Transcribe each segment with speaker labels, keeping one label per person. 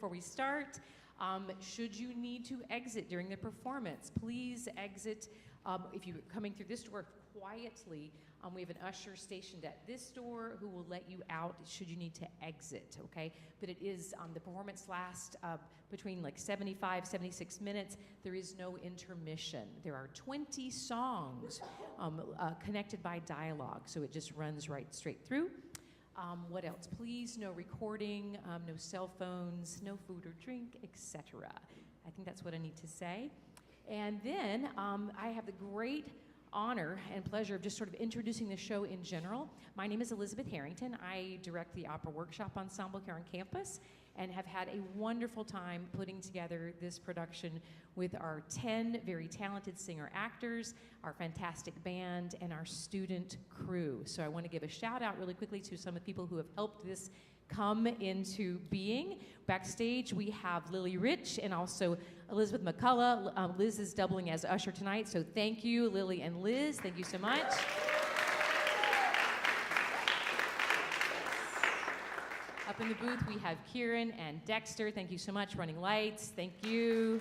Speaker 1: before we start. Should you need to exit during the performance, please exit. If you're coming through this door quietly, we have an usher stationed at this door who will let you out should you need to exit, okay? But it is, the performance lasts between like 75, 76 minutes. There is no intermission. There are 20 songs connected by dialogue, so it just runs right straight through. What else? Please, no recording, no cell phones, no food or drink, etc. I think that's what I need to say. And then I have the great honor and pleasure of just sort of introducing the show in general. My name is Elizabeth Harrington. I direct the Opera Workshop Ensemble here on campus and have had a wonderful time putting together this production with our 10 very talented singer-actors, our fantastic band, and our student crew. So I want to give a shout out really quickly to some of the people who have helped this come into being. Backstage, we have Lily Rich and also Elizabeth McCullough. Liz is doubling as usher tonight, so thank you, Lily and Liz. Thank you so much. Up in the booth, we have Kieran and Dexter. Thank you so much. Running lights, thank you.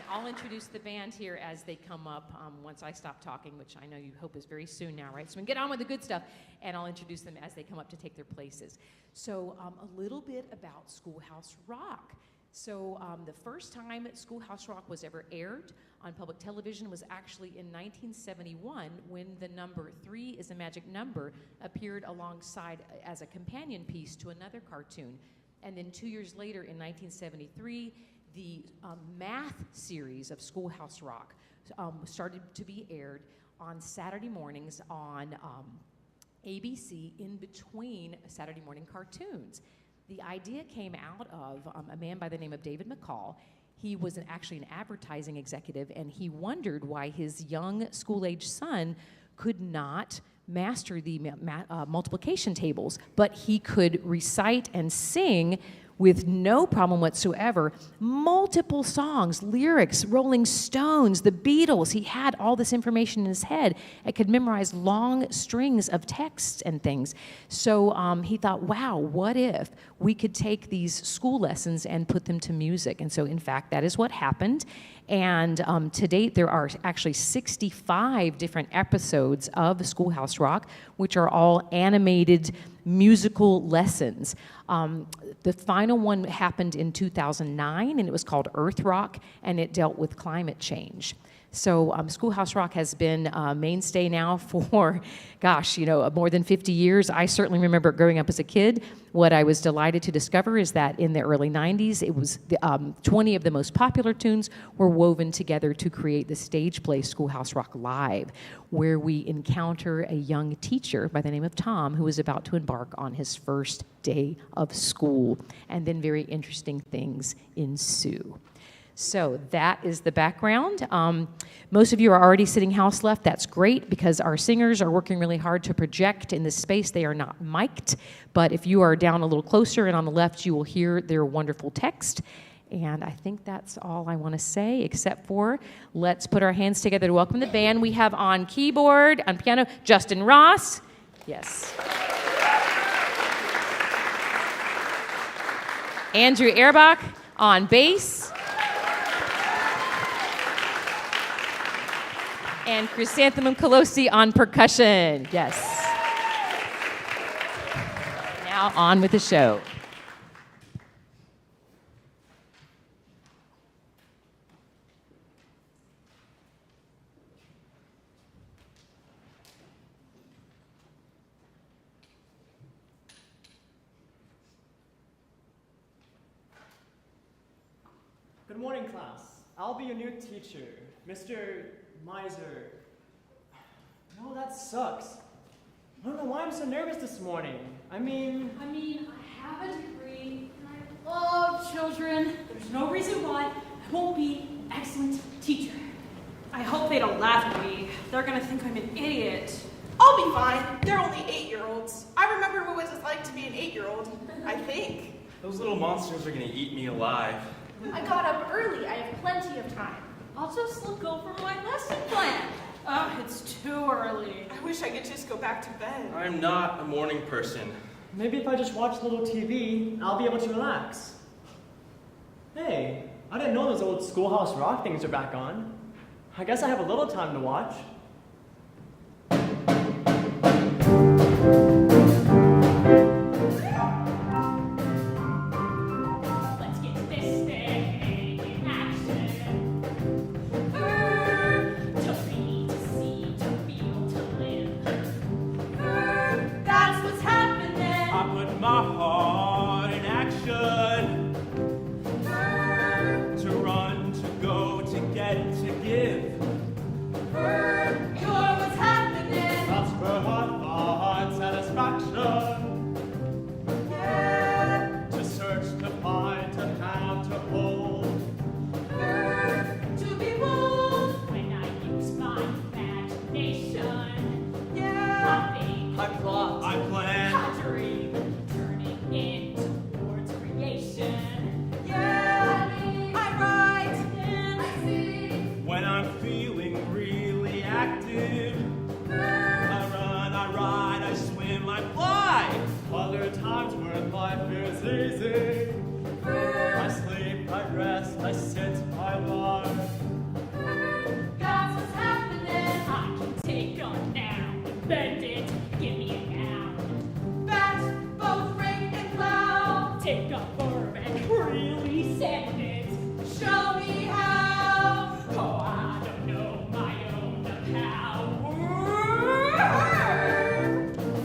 Speaker 1: I'll introduce the band here as they come up once I stop talking, which I know you hope is very soon now, right? So we can get on with the good stuff, and I'll introduce them as they come up to take their places. So a little bit about Schoolhouse Rock. So the first time Schoolhouse Rock was ever aired on public television was actually in 1971 when the number 3 is a Magic Number appeared alongside as a companion piece to another cartoon. And then 2 years later in 1973, the math series of Schoolhouse Rock started to be aired on Saturday mornings on ABC in between Saturday morning cartoons. The idea came out of a man by the name of David McCall. He was actually an advertising executive, and he wondered why his young school-age son could not master the multiplication tables, but he could recite and sing with no problem whatsoever, multiple songs, lyrics, Rolling Stones, the Beatles. He had all this information in his head and could memorize long strings of texts and things. So he thought, wow, what if we could take these school lessons and put them to music? And so, in fact, that is what happened. And to date, there are actually 65 different episodes of Schoolhouse Rock, which are all animated musical lessons. The final one happened in 2009, and it was called Earth Rock, and it dealt with climate change. So Schoolhouse Rock has been a mainstay now for, gosh, more than 50 years. I certainly remember growing up as a kid. What I was delighted to discover is that in the early 90s, it was 20 of the most popular tunes were woven together to create the stage play Schoolhouse Rock Live, where we encounter a young teacher by the name of Tom who is about to embark on his first day of school, and then very interesting things ensue. So that is the background. Most of you are already sitting house left. That's great because our singers are working really hard to project in this space. They are not mic'd, but if you are down a little closer and on the left, you will hear their wonderful text. And I think that's all I want to say, except for let's put our hands together to welcome the band. We have on keyboard, on piano, Justin Ross. Yes. Andrew Erbach on bass. And Chrysanthemum Colosi on percussion. Yes. Now on with the show.
Speaker 2: Good morning, class. I'll be your new teacher, Mr. Miser. No, that sucks. I don't know why I'm so nervous this morning. I mean,
Speaker 3: I have a degree, and I love children. There's no reason why I won't be an excellent teacher. I hope they don't laugh at me. They're gonna think I'm an idiot.
Speaker 4: I'll be fine. They're only 8-year-olds. I remember what it's like to be an 8-year-old, I think.
Speaker 5: Those little monsters are gonna eat me alive.
Speaker 4: I got up early. I have plenty of time.
Speaker 3: I'll just look over my lesson plan. It's too early.
Speaker 4: I wish I could just go back to bed.
Speaker 5: I'm not a morning person.
Speaker 2: Maybe if I just watch a little TV, I'll be able to relax. Hey, I didn't know those old Schoolhouse Rock things are back on. I guess I have a little time to watch.
Speaker 3: Let's get this thing in action. To be, to see, to feel, to live. That's what's happening.
Speaker 5: I put my heart in action. To run, to go, to get, to give.
Speaker 3: You're what's happening.
Speaker 2: That's for heart satisfaction.
Speaker 3: Yeah.
Speaker 2: To search, to find, to have, to hold.
Speaker 3: To be bold. When I use my imagination. Yeah. I think.
Speaker 2: I plot.
Speaker 5: I plan.
Speaker 3: I dream. Turning it towards creation. Yeah. I write. And I sing.
Speaker 5: When I'm feeling really active, I run, I ride, I swim, I fly.
Speaker 2: Other times when life is easy, I sleep, I rest, I sit, I lie.
Speaker 3: That's what's happening. I can take a noun and bend it. Give me a noun. Bat, both ring and cloud. Take a verb and really send it. Show me how. Oh, I don't know my own power.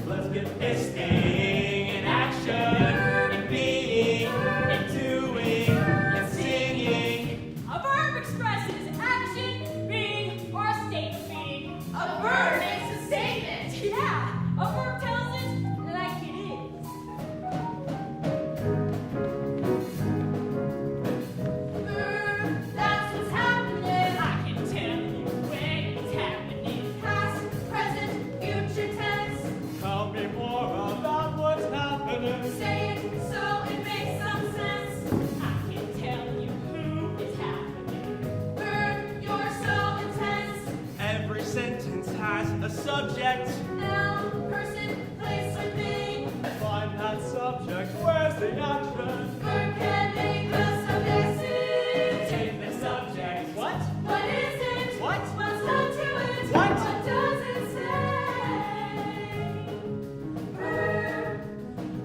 Speaker 5: Let's get this thing in action, in being, in doing, in singing.
Speaker 3: A verb expresses action, being, or a state of being.
Speaker 4: A bird makes a statement.
Speaker 3: Yeah, a verb tells it like it is. That's what's happening. I can tell you when it's happening. Past, present, future tense.
Speaker 2: Tell me more about what's happening.
Speaker 3: Say it so it makes some sense. I can tell you who is happening. Verb, you're so intense.
Speaker 5: Every sentence has a subject.
Speaker 3: Noun, person, place, or thing.
Speaker 2: Find that subject, where's the action?
Speaker 3: Verb can make the subject sing.
Speaker 2: Take the subject. What?
Speaker 3: What is it?
Speaker 2: What?
Speaker 3: What's up to it?
Speaker 2: What?
Speaker 3: What does it say? Verb,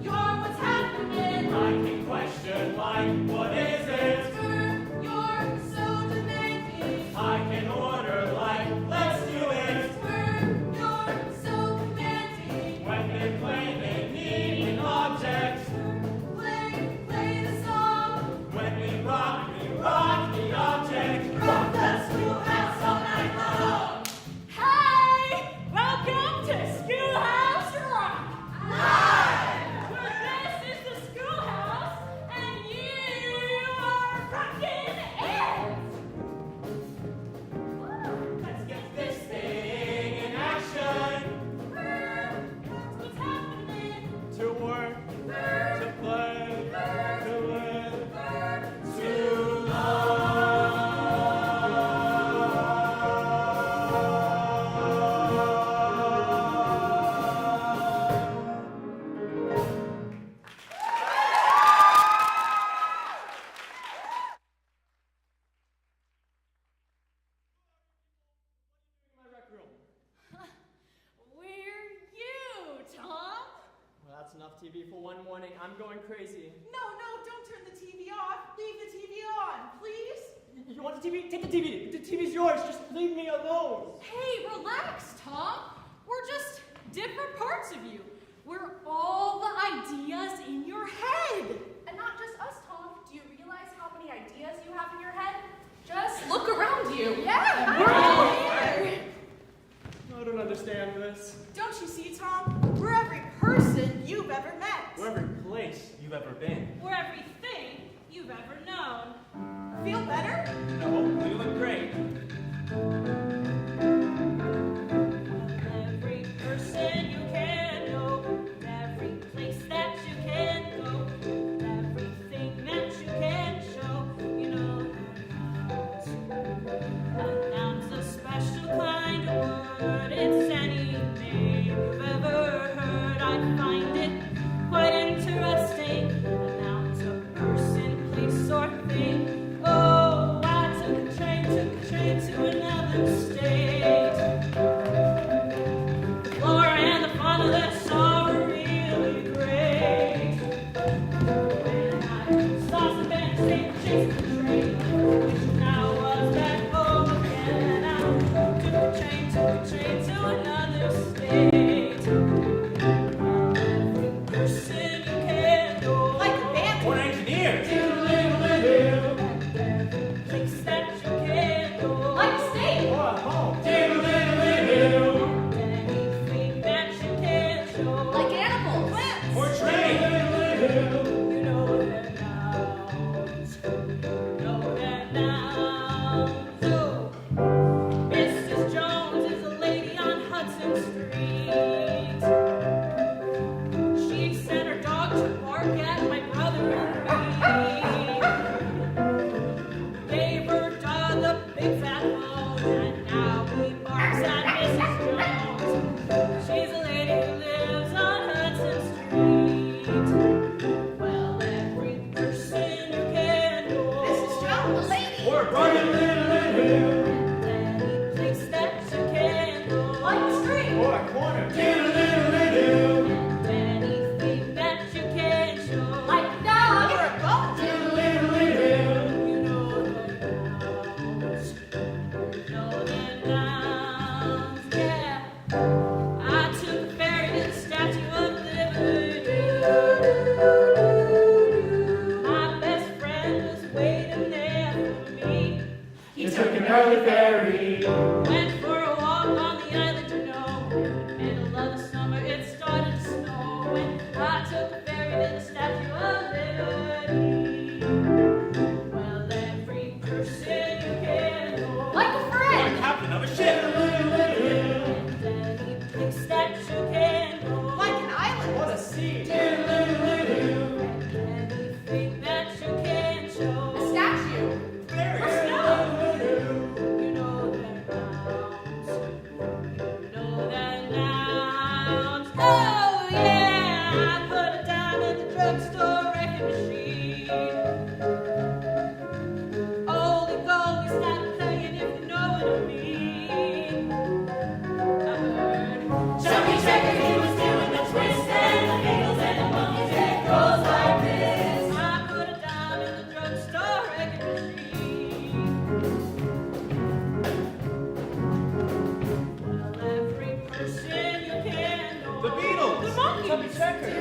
Speaker 3: you're what's happening.
Speaker 2: I can question like, what is it?
Speaker 3: Verb, you're so demanding.
Speaker 2: I can order like, let's do it.
Speaker 3: Verb, you're so commanding.
Speaker 2: When they play, they need an object.
Speaker 3: Play the song.
Speaker 2: When we rock the object.
Speaker 3: Rock the schoolhouse all night long. Hey, welcome to Schoolhouse Rock. Live. Where this is the schoolhouse and you are rocking it.
Speaker 2: Let's get this thing in action.
Speaker 3: That's what's happening.
Speaker 2: To work, to play, to live, to
Speaker 3: We're you, Tom.
Speaker 2: Well, that's enough TV for one morning. I'm going crazy.
Speaker 4: No, don't turn the TV off. Leave the TV on, please.
Speaker 2: You want the TV? Take the TV. The TV's yours. Just leave me alone.
Speaker 3: Hey, relax, Tom. We're just different parts of you. We're all the ideas in your head.
Speaker 4: And not just us, Tom. Do you realize how many ideas you have in your head? Just look around you. Yeah,
Speaker 3: We're all here.
Speaker 2: I don't understand this.
Speaker 4: Don't you see, Tom? We're every person you've ever met.
Speaker 5: We're every place you've ever been.
Speaker 3: We're everything you've ever known.
Speaker 4: Feel better?
Speaker 5: No, you look great.
Speaker 3: Every person you can know, every place that you can go, everything that you can show, you know a noun's a special kind of word. It's any name you've ever heard. I find it quite
Speaker 2: see.
Speaker 3: Anything that you can show.
Speaker 4: A statue.
Speaker 2: Very
Speaker 3: Or
Speaker 2: good.
Speaker 3: snow. You know their nouns. You know their nouns. Oh yeah, I put a dime in the drugstore record machine. Oldie goldie, stop playing if you know what I mean. I heard
Speaker 5: Chubby Checker, he was doing the twist and the Beatles and the Monkeys. It goes like this.
Speaker 3: I put a dime in the drugstore record machine. Well, every person you can know.
Speaker 2: The Beatles.
Speaker 3: The Monkeys.
Speaker 2: Chubby Checker.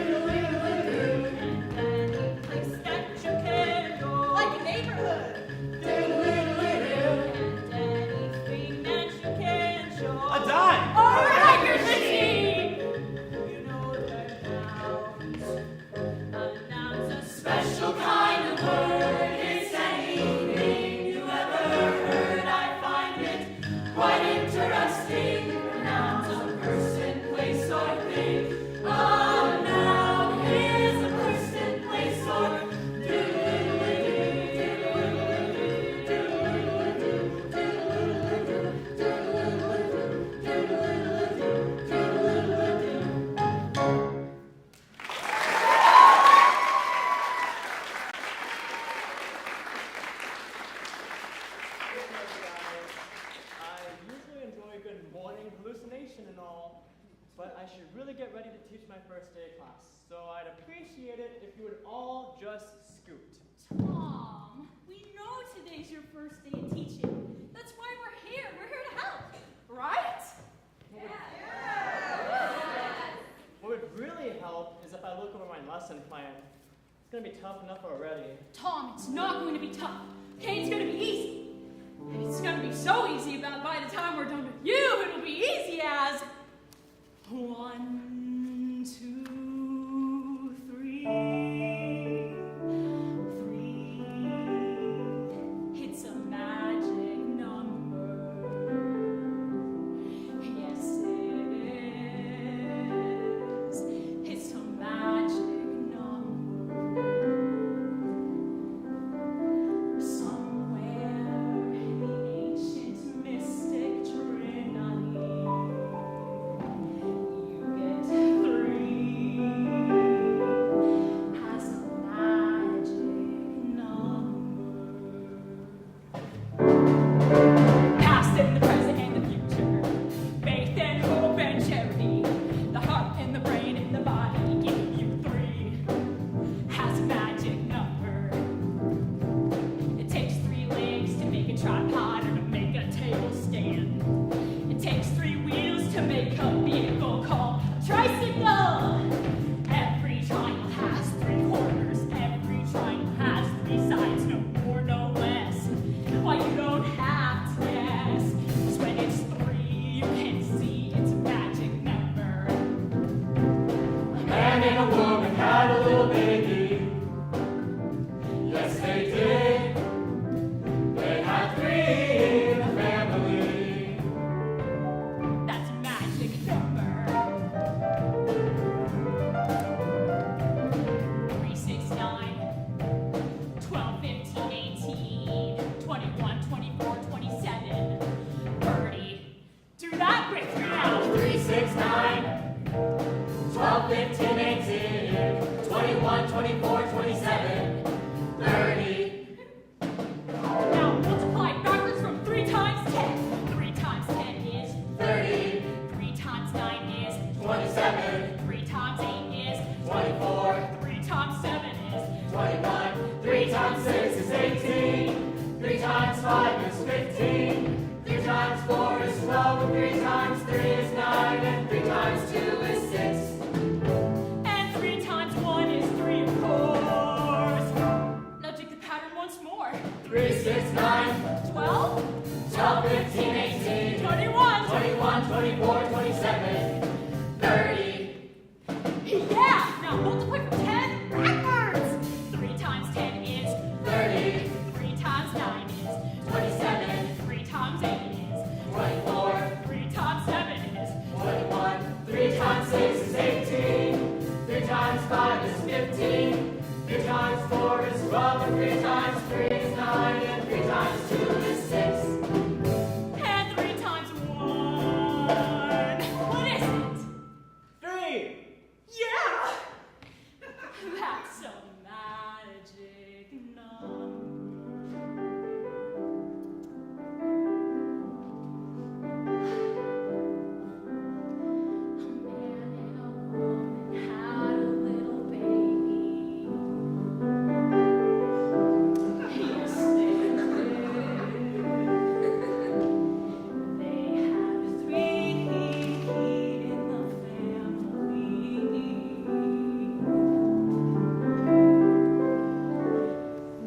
Speaker 3: And any place that you can go.
Speaker 4: Like a neighborhood.
Speaker 3: And anything that you can show.
Speaker 2: A dime.
Speaker 3: Or a record machine. You know their nouns. Announce a
Speaker 5: Special kind of word. It's anything you ever heard. I find it quite interesting. Nouns of person, place, or thing. A noun is a person, place, or
Speaker 2: I usually enjoy a good morning hallucination and all, but I should really get ready to teach my first day class. So I'd appreciate it if you would all just scoot.
Speaker 3: Tom, we know today's your first day of teaching. That's why we're here. We're here to help. Right?
Speaker 2: What would really help is if I look over my lesson plan. It's gonna be tough enough already.
Speaker 3: Tom, it's not going to be tough. Okay, it's going to be easy. And it's going to be so easy about by the time we're done with you, it'll be easy as 1, 2, 3. 3. It's a magic number. Yes, it is. It's a magic number. Somewhere in the ancient mystic Trinity, you get 3 as a magic number. Past and the present and the future, faith and hope and charity, the heart and the brain and the body give you 3 as a magic number. It takes 3 legs to make a tripod or to make a table stand. It takes 3 wheels to make a vehicle called a tricycle. Every triangle has 3 corners. Every triangle has 3 sides, no more, no less. Why you don't have to guess, 'cause when it's 3, you can see it's a magic number.
Speaker 5: A man and a woman had a little baby. Yes, they did. They had 3 in the family.
Speaker 3: That's a magic number. 3, 6, 9, 12, 15, 18, 21, 24, 27, 30. Do that with me now.
Speaker 5: 3, 6, 9, 12, 15, 18, 21, 24, 27, 30.
Speaker 3: Now multiply backwards from 3 times 10. 3 times 10 is
Speaker 5: 30,
Speaker 3: 3 times 9 is
Speaker 5: 27,
Speaker 3: 3 times 8 is
Speaker 5: 24,
Speaker 3: 3 times 7 is
Speaker 5: 21, 3 times 6 is 18, 3 times 5 is 15, 3 times 4 is 12, and 3 times 3 is 9, and 3 times 2 is 6.
Speaker 3: and 3 times 1 is 3, of course. Now take the pattern once more.
Speaker 5: 3, 6, 9,
Speaker 3: 12,
Speaker 5: 12, 15, 18,
Speaker 3: 21.
Speaker 5: 21, 24, 27, 30.
Speaker 3: Yeah! Now multiply from 10 backwards. 3 times 10 is
Speaker 5: 30,
Speaker 3: 3 times 9 is
Speaker 5: 27,
Speaker 3: 3 times 8 is
Speaker 5: 24,
Speaker 3: 3 times 7 is
Speaker 5: 21, 3 times 6 is 18, 3 times times 5 is 15. 3 times 4 is 12, and 3 times 3 is 9, and 3 times 2 is 6.
Speaker 3: And 3 times 1. What is it?
Speaker 2: 3!
Speaker 3: Yeah! That's a magic number.
Speaker 4: Had a little baby.
Speaker 3: Yes, they did. They had 3 in the family.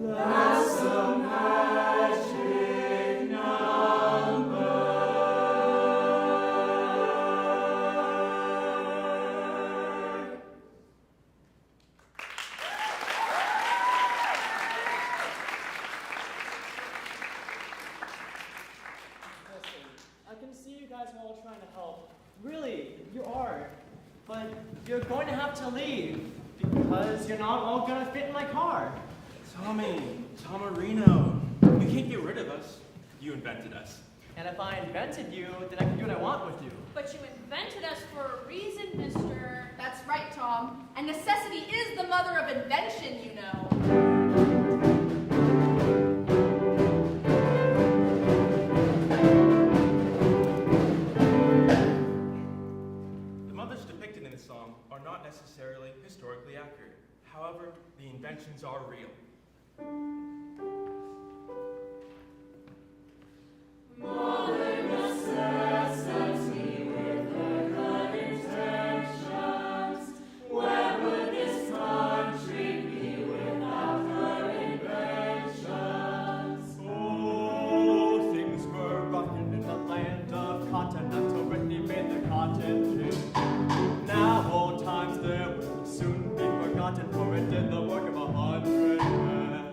Speaker 5: That's a magic number.
Speaker 2: Listen, I can see you guys are all trying to help. Really, you are. But you're going to have to leave because you're not all going to fit in my car.
Speaker 6: Tomarino, you can't get rid of us. You invented us.
Speaker 2: And if I invented you, then I can do what I want with you.
Speaker 3: But you invented us for a reason, mister.
Speaker 4: That's right, Tom. And necessity is the mother of invention, you know.
Speaker 6: The mothers depicted in the song are not necessarily historically accurate. However, the inventions are real.
Speaker 5: Modern necessity with her good intentions. Where would this country be without her inventions?
Speaker 2: Oh, things were rocking in the land of cotton until Whitney made the cotton gin. Now old times there will soon be forgotten, for it did the work of 100 men.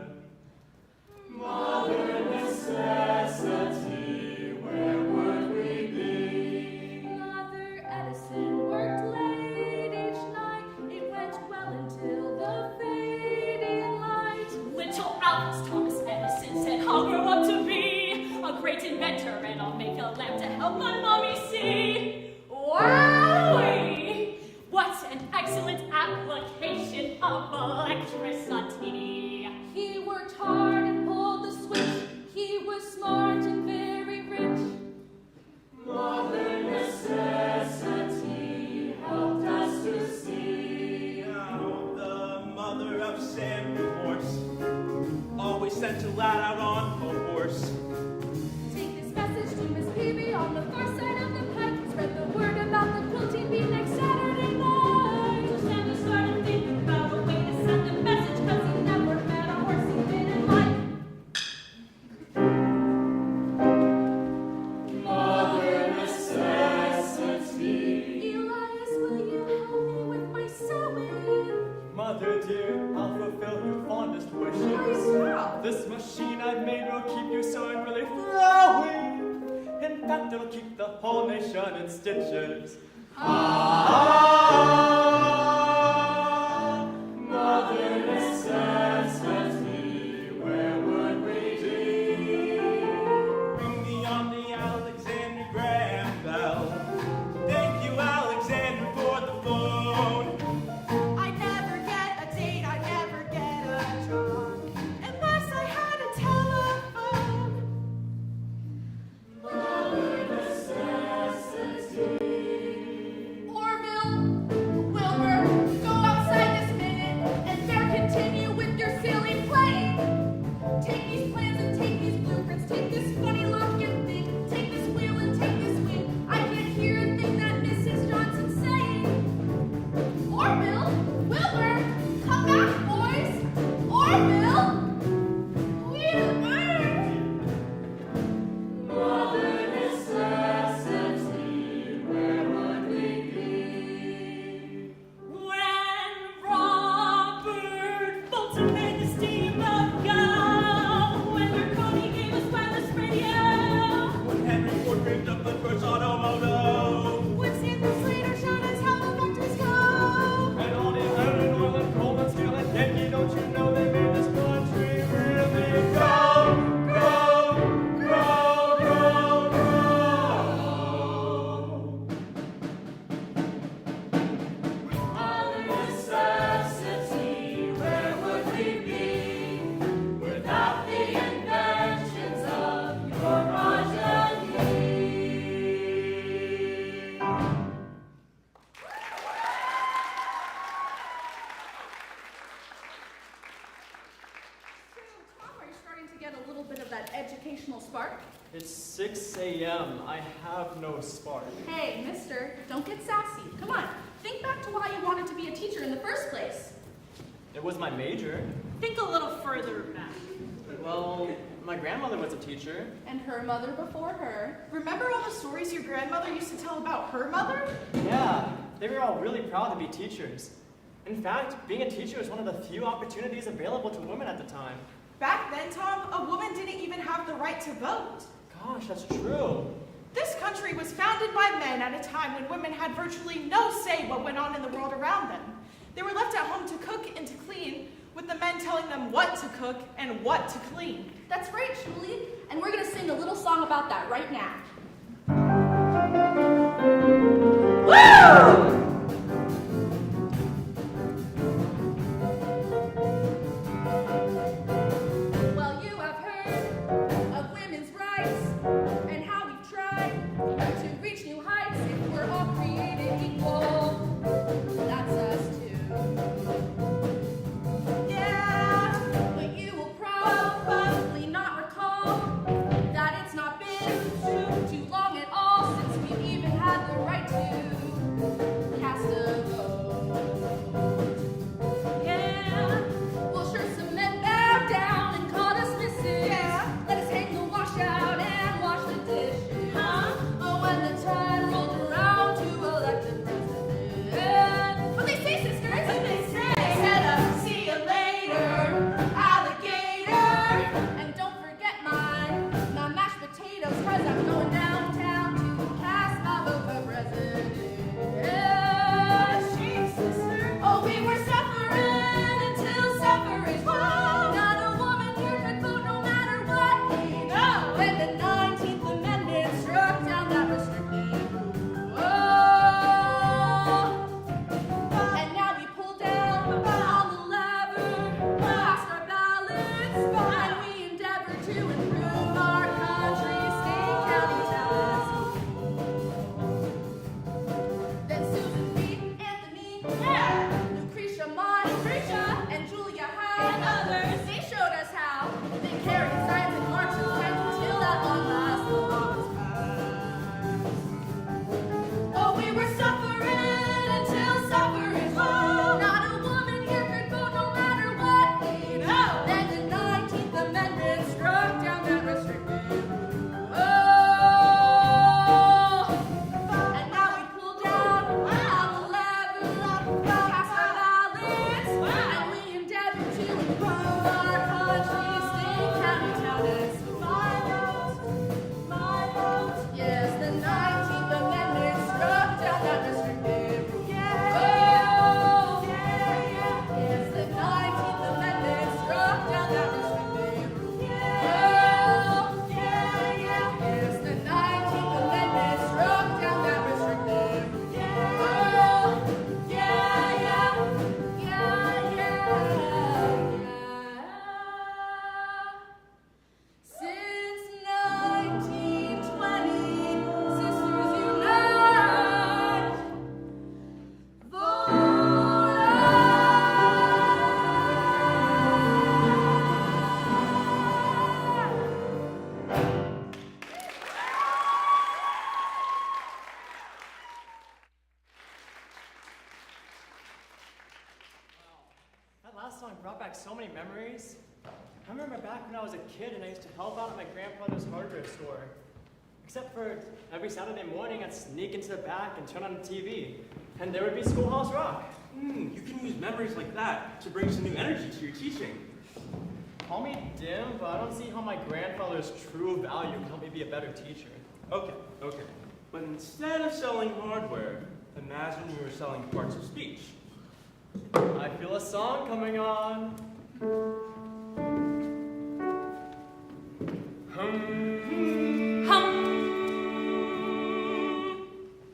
Speaker 5: Modern necessity, where would we be?
Speaker 4: Mother Edison worked late each night. It went well until the fading light.
Speaker 3: Little Thomas Edison said, I'll grow up to be a great inventor, and I'll make a lamp to help my mommy see. Wowee! What an excellent application of electricity.
Speaker 4: He worked hard and pulled the switch. He was smart and very rich.
Speaker 5: Modern necessity helped us to see.
Speaker 6: Now, the mother of Samuel Morse always sent a lad out on a horse.
Speaker 4: Take this message to Miss Peavy on the far side of the pike. Spread the word about the quilting bee next Saturday night.
Speaker 3: So Sammy started thinking about a way to send the message, 'cause he never met a horse he didn't like.
Speaker 5: Modern necessity.
Speaker 4: Elias, will you help me with my sewing?
Speaker 2: Mother dear, I'll fulfill your fondest wishes. This machine I've made will keep you sewing really flowing. In fact, it'll keep the whole nation in stitches.
Speaker 5: Modern necessity, where would we be?
Speaker 6: Ring me on the Alexander Graham Bell. Thank you, Alexander, for the phone.
Speaker 4: I never get a date, I never get a job, unless I had a telephone.
Speaker 5: Modern necessity.
Speaker 4: Orville, Wilbur, go outside this minute and there continue with your silly play. Take these plans and take these blueprints, take this funny looking thing, take this wheel and take this wing. I can't hear a thing that Mrs. Johnson's saying. Orville, Wilbur, come back, boys. Orville, Wilbur.
Speaker 5: Modern necessity, where would we be?
Speaker 3: When Robert Fulton made the steamboat go, when Marconi gave us wireless radio,
Speaker 6: When Henry Ford rigged up the first automotive.
Speaker 4: When Samuel Slater showed us how the vectors go.
Speaker 2: And all the
Speaker 4: educational spark?
Speaker 2: It's 6 a.m. I have no spark.
Speaker 4: Hey, mister, don't get sassy. Come on, think back to why you wanted to be a teacher in the first place.
Speaker 2: It was my major.
Speaker 3: Think a little further back.
Speaker 2: Well, my grandmother was a teacher.
Speaker 4: And her mother before her.
Speaker 7: Remember all the stories your grandmother used to tell about her mother?
Speaker 2: Yeah, they were all really proud to be teachers. In fact, being a teacher was one of the few opportunities available to women at the time.
Speaker 7: Back then, Tom, a woman didn't even have the right to vote.
Speaker 2: Gosh, that's true.
Speaker 7: This country was founded by men at a time when women had virtually no say what went on in the world around them. They were left at home to cook and to clean, with the men telling them what to cook and what to clean.
Speaker 4: That's right, Julie. And we're gonna sing a little song about that right now. Woo! Well, you have heard of women's rights and how we've tried to reach new heights if we're all created equal. That's us too. Yeah, but you will probably not recall that it's not been too long at all since we've even had the right to cast a vote. Yeah, we'll sure some men bow down and call us missus. Yeah. Let us hang the washout and wash the dishes. Huh? Oh, when the time rolled around to elect a president. What they say, sisters? What they say? They said, see you later, alligator. And don't forget my mashed potatoes, cause I'm going downtown to cast my vote for president. Sister. Oh, we were suffering until suffrage won. Not a woman here could vote no matter what age. No. When the 19th Amendment struck down that restrictive rule. Oh. And now we pull down on the lever, cast our ballots, and we endeavor to improve our country, state, county, towns. Then Susan B, Anthony, Lucretia Mott, and Julia Howe, and others, they showed us how. They carried signs and marched and went until at long last the law was passed. Oh, we were suffering until suffrage won. Not a woman here could vote no matter what age. No. Then the 19th Amendment struck down that restrictive rule. Oh. And now we pull down on the lever, cast our ballots, and we endeavor to improve our country, state, county, town, and school. My vote. Yes, the 19th Amendment struck down that restrictive rule. Oh, yes, the 19th Amendment struck down that restrictive rule. Oh, yes, the 19th Amendment struck down that restrictive rule. Oh, Since 1920, sisters unite.
Speaker 2: That last song brought back so many memories. I remember back when I was a kid and I used to help out at my grandfather's hardware store. Except for every Saturday morning, I'd sneak into the back and turn on the TV. And there would be Schoolhouse Rock.
Speaker 6: You can use memories like that to bring some new energy to your teaching.
Speaker 2: Call me dim, but I don't see how my grandfather's true value can help me be a better teacher.
Speaker 6: Okay. But instead of selling hardware, imagine you were selling parts of speech.
Speaker 2: I feel a song coming on.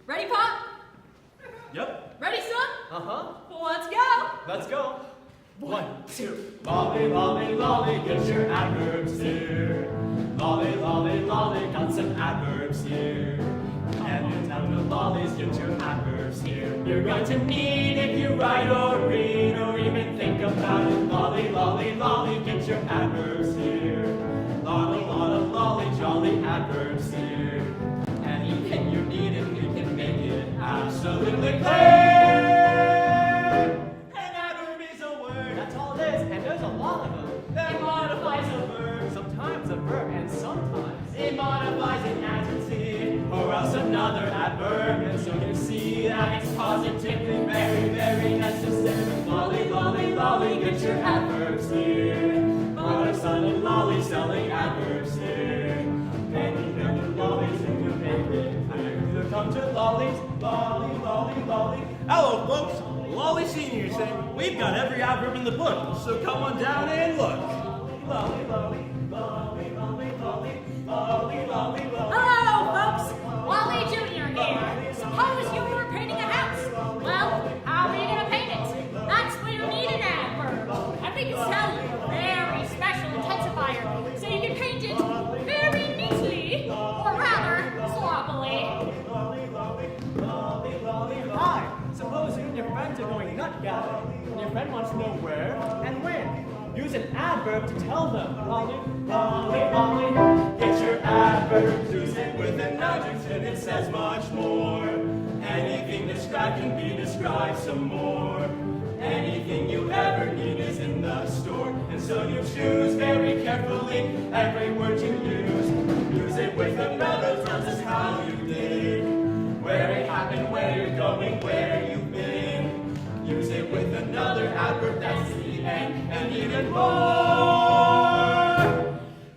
Speaker 3: Ready, Pop?
Speaker 6: Yep.
Speaker 3: Ready, son?
Speaker 2: Uh-huh.
Speaker 3: Let's go.
Speaker 2: Let's go. 1, 2. Lolly, lolly, lolly, get your adverbs here. Lolly, lolly, lolly, got some adverbs here. And you're down to lollies, get your adverbs here. You're going to need if you write or read or even think about it. Lolly, lolly, lolly, get your adverbs here. Lolly, lolly, lolly. and there's a lot of them.
Speaker 5: It modifies a verb.
Speaker 2: Sometimes a verb, and sometimes
Speaker 5: It modifies an adjective or else another adverb. And so you see that it's positively very, very necessary. Lolly, lolly, lolly, get your adverbs here. Mother, son, and lolly selling adverbs here. Many, many lollies in your neighborhood. Here come to lollies, lolly, lolly, lolly.
Speaker 6: Hello, folks. Lolly Senior saying we've got every adverb in the book, so come on down and look.
Speaker 5: Lolly, lolly, lolly, lolly, lolly, lolly, lolly, lolly.
Speaker 3: Hello, folks. Wally Jr. here. Suppose you were painting a house. Well, how are you going to paint it? That's where you need an adverb. And we can tell you a very special intensifier so you can paint it very neatly, or rather, sloppily.
Speaker 2: Hi, suppose you and your friends are going nut gathering, and your friend wants to know where and when. Use an adverb to tell them. Lolly, lolly, lolly.
Speaker 5: Get your adverbs, use it with an adjective, it says much more. Anything described can be described some more. Anything you ever need is in the store. And so you choose very carefully every word you use. Use it with another, tells us how you did. Where it happened, where you're going, where you've been. Use it with another adverb, that's the end, and even more.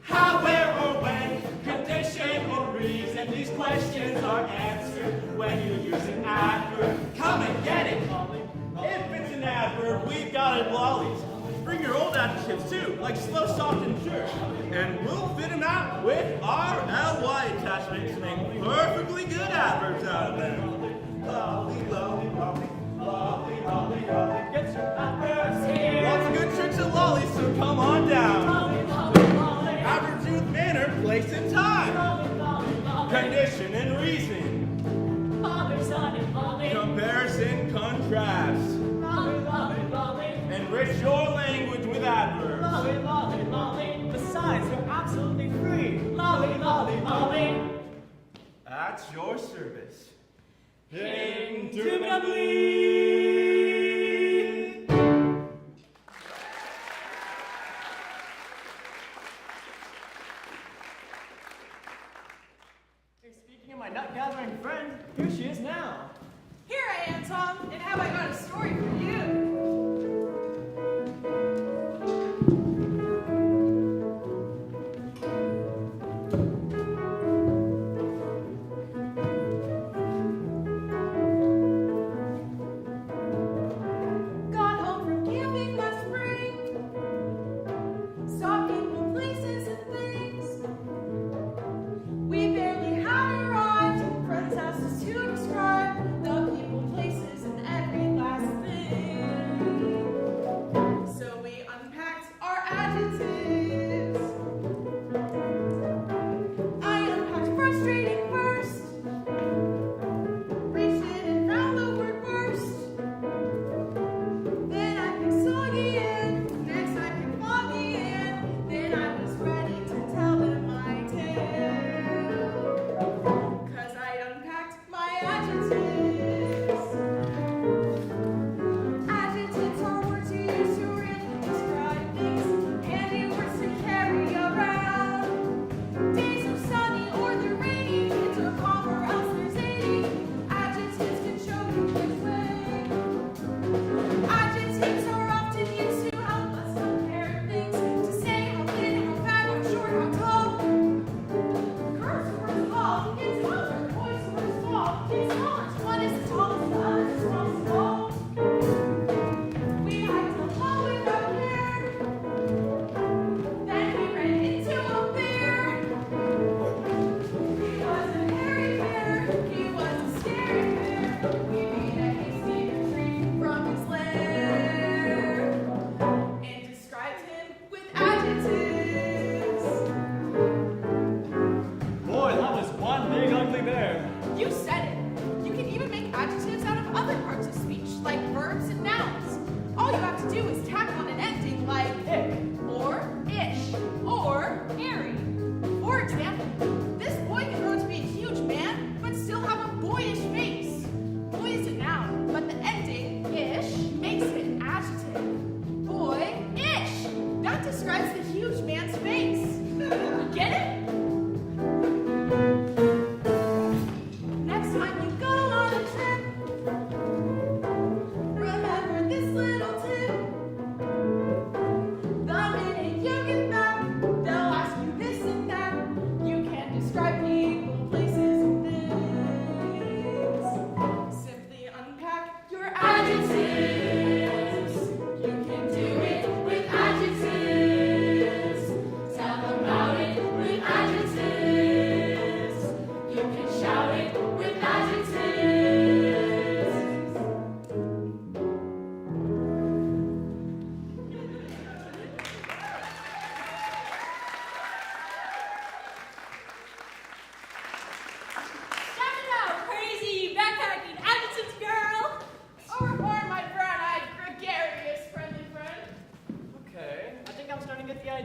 Speaker 5: How, where, or when, condition, or reason, these questions are answered when you use an adverb. Come and get it, Lolly.
Speaker 6: If it's an adverb, we've got it, lollies. Bring your old adjectives too, like slow, soft, and sure. And we'll fit them out with our ly attachments to make perfectly good adverbs out of them.
Speaker 5: Lolly, lolly, lolly, lolly, lolly, lolly, get your adverbs here.
Speaker 6: Lots of good tricks of lollies, so come on down.
Speaker 5: Lolly, lolly, lolly,
Speaker 6: Adverbs with manner, place, and time.
Speaker 5: lolly, lolly, lolly,
Speaker 6: Condition and reason.
Speaker 5: father, son, and lolly,
Speaker 6: Comparison, contrast.
Speaker 5: lolly, lolly, lolly,
Speaker 6: Enrich your language with adverbs.
Speaker 5: lolly, lolly, lolly,
Speaker 2: Besides, they're absolutely free.
Speaker 5: lolly, lolly, lolly.
Speaker 6: At your service.
Speaker 5: Indubitably.
Speaker 2: Hey, speaking of my nut gathering friend, here she is now.
Speaker 7: Here I am, Tom, and have I got a story for you? Got home from camping last spring. Saw people, places, and things. We barely had arrived. Friends asked us to describe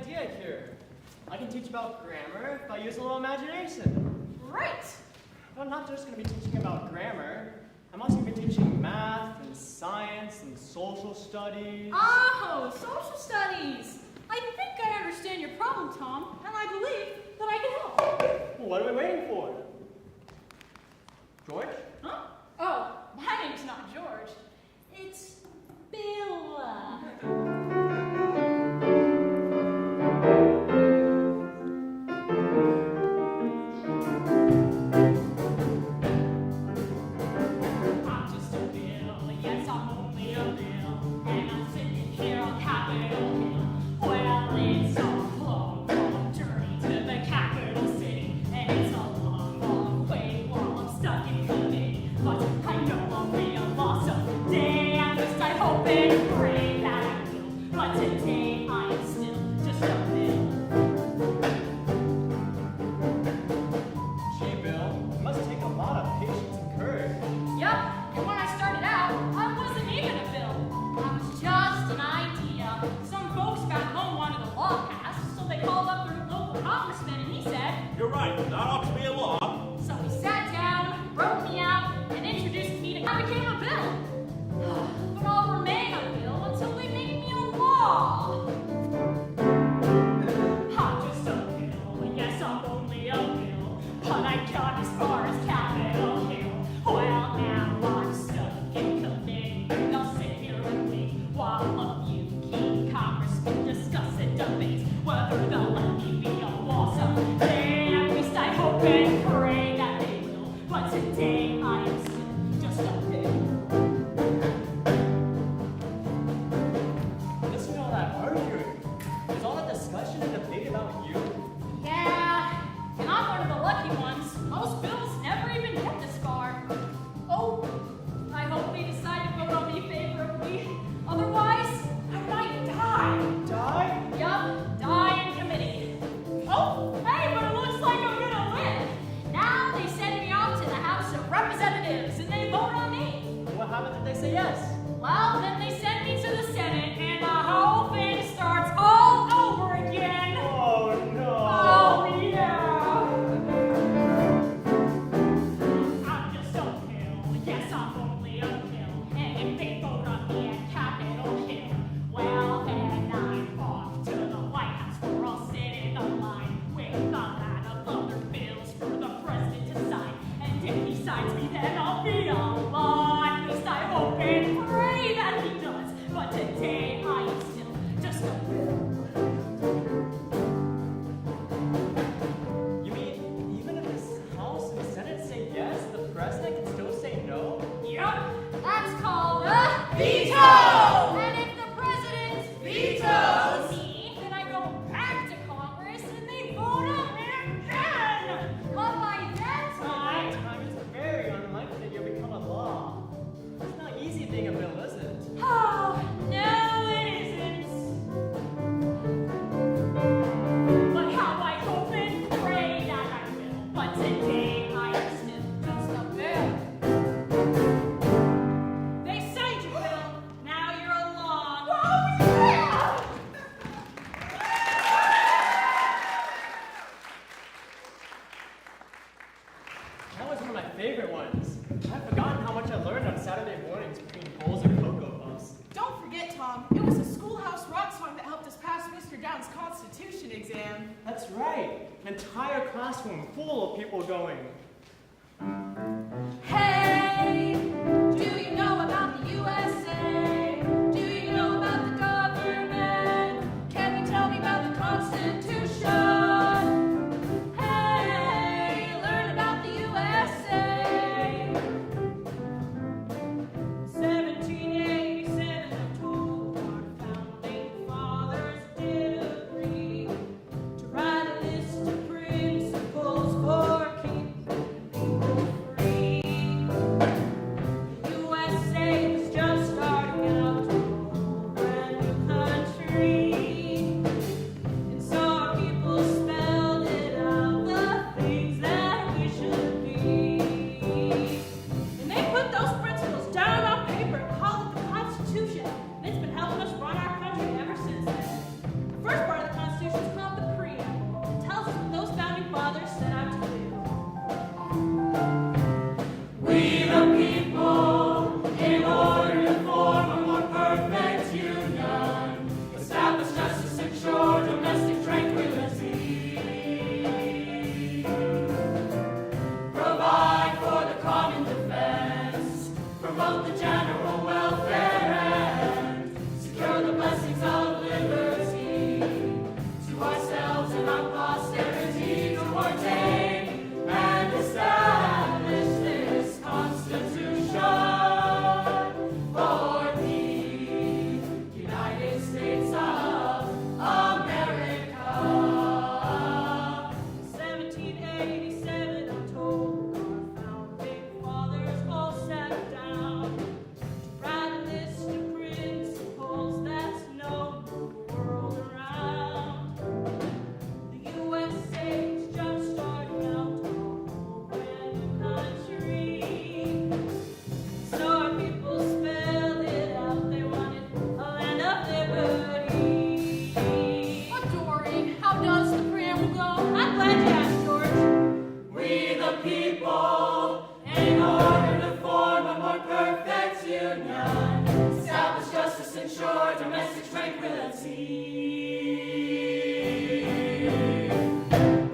Speaker 2: idea here. I can teach about grammar if I use a little imagination.
Speaker 3: Right.
Speaker 2: But I'm not just going to be teaching about grammar. I'm also going to be teaching math and science and social studies.
Speaker 3: Oh, social studies. I think I understand your problem, Tom, and I believe that I can help.
Speaker 2: Well, what are we waiting for? George?
Speaker 3: Huh? Oh, my name's not George. It's Bill.
Speaker 5: I'm just a Bill, yes, I'm only a Bill, and I'm sitting here on Capitol Hill. Well, it's a long, long journey to the capital city, and it's a long, long way while I'm stuck in committee. But I know I'll be a loss someday, at least I hope and pray that I will. But today I am still just a Bill.
Speaker 2: Gee, Bill, it must take a lot of patience and courage.
Speaker 3: Yup, and when I started out, I wasn't even a bill. I was just an idea. Some folks back home wanted a law passed, so they called up their local congressman and he said,
Speaker 6: You're right, that ought to be a law.
Speaker 3: so he sat down, wrote me out, and introduced me to I became a bill. But I'll remain a bill until they make me a law.
Speaker 5: I'm just a Bill, yes, I'm only a Bill, but I got as far as Capitol Hill. Well, now I'm stuck in committee, and I'll sit here and wait while a few key congressmen discuss and debate whether they'll let me be a law someday. At least I hope and pray that they will, but today I am still just a Bill.
Speaker 2: Listen to all that arguing. Is all that discussion and debate about you?
Speaker 3: Yeah, and I'm one of the lucky ones. Most bills never even get this far. Oh, I hope they decide to vote on me favorably. Otherwise, I might die.
Speaker 2: Die?
Speaker 3: Yup, die in committee. Oh, hey, but it looks like I'm gonna win. Now they send me off to the House of Representatives and they vote on me.
Speaker 2: What happened if they say yes?
Speaker 3: Well, then they send me to the Senate and the whole thing starts all over again.
Speaker 2: Oh, no.
Speaker 3: Oh, yeah.
Speaker 5: I'm just a Bill, yes, I'm only a Bill, and if they vote on me at Capitol Hill, well, then I'm off to the White House where I'll sit in a line with a lot of other bills for the president to sign, and if he signs me, then I'll be a law. At least I hope and pray that he does, but today I am still just a Bill.
Speaker 2: You mean, even if this House and Senate say yes, the president can still say no?
Speaker 3: Yup, that's called a
Speaker 4: Veto!
Speaker 3: And if the president
Speaker 4: Vetoes!
Speaker 3: me, then I go back to Congress and they vote on me again. But by that time,
Speaker 2: Time it's very unlikely that you'll become a law. It's not easy being a bill, is it?
Speaker 3: oh, no, it isn't.
Speaker 5: But how I hope and pray that I will. But today I am still just a Bill.
Speaker 3: They signed you, Bill. Now you're a law.
Speaker 4: Oh, yeah!
Speaker 2: That was one of my favorite ones. I've forgotten how much I learned on Saturday mornings between bowls of Cocoa Puffs.
Speaker 7: Don't forget, Tom, it was a Schoolhouse rock song that helped us pass Mr. Downs' Constitution exam.
Speaker 2: That's right. An entire classroom full of people going.
Speaker 3: Hey, do you know about the USA? Do you know about the government? Can you tell me about the Constitution? Hey, learn about the USA. 1787, our founding fathers did agree to write a list of principles for keeping people free.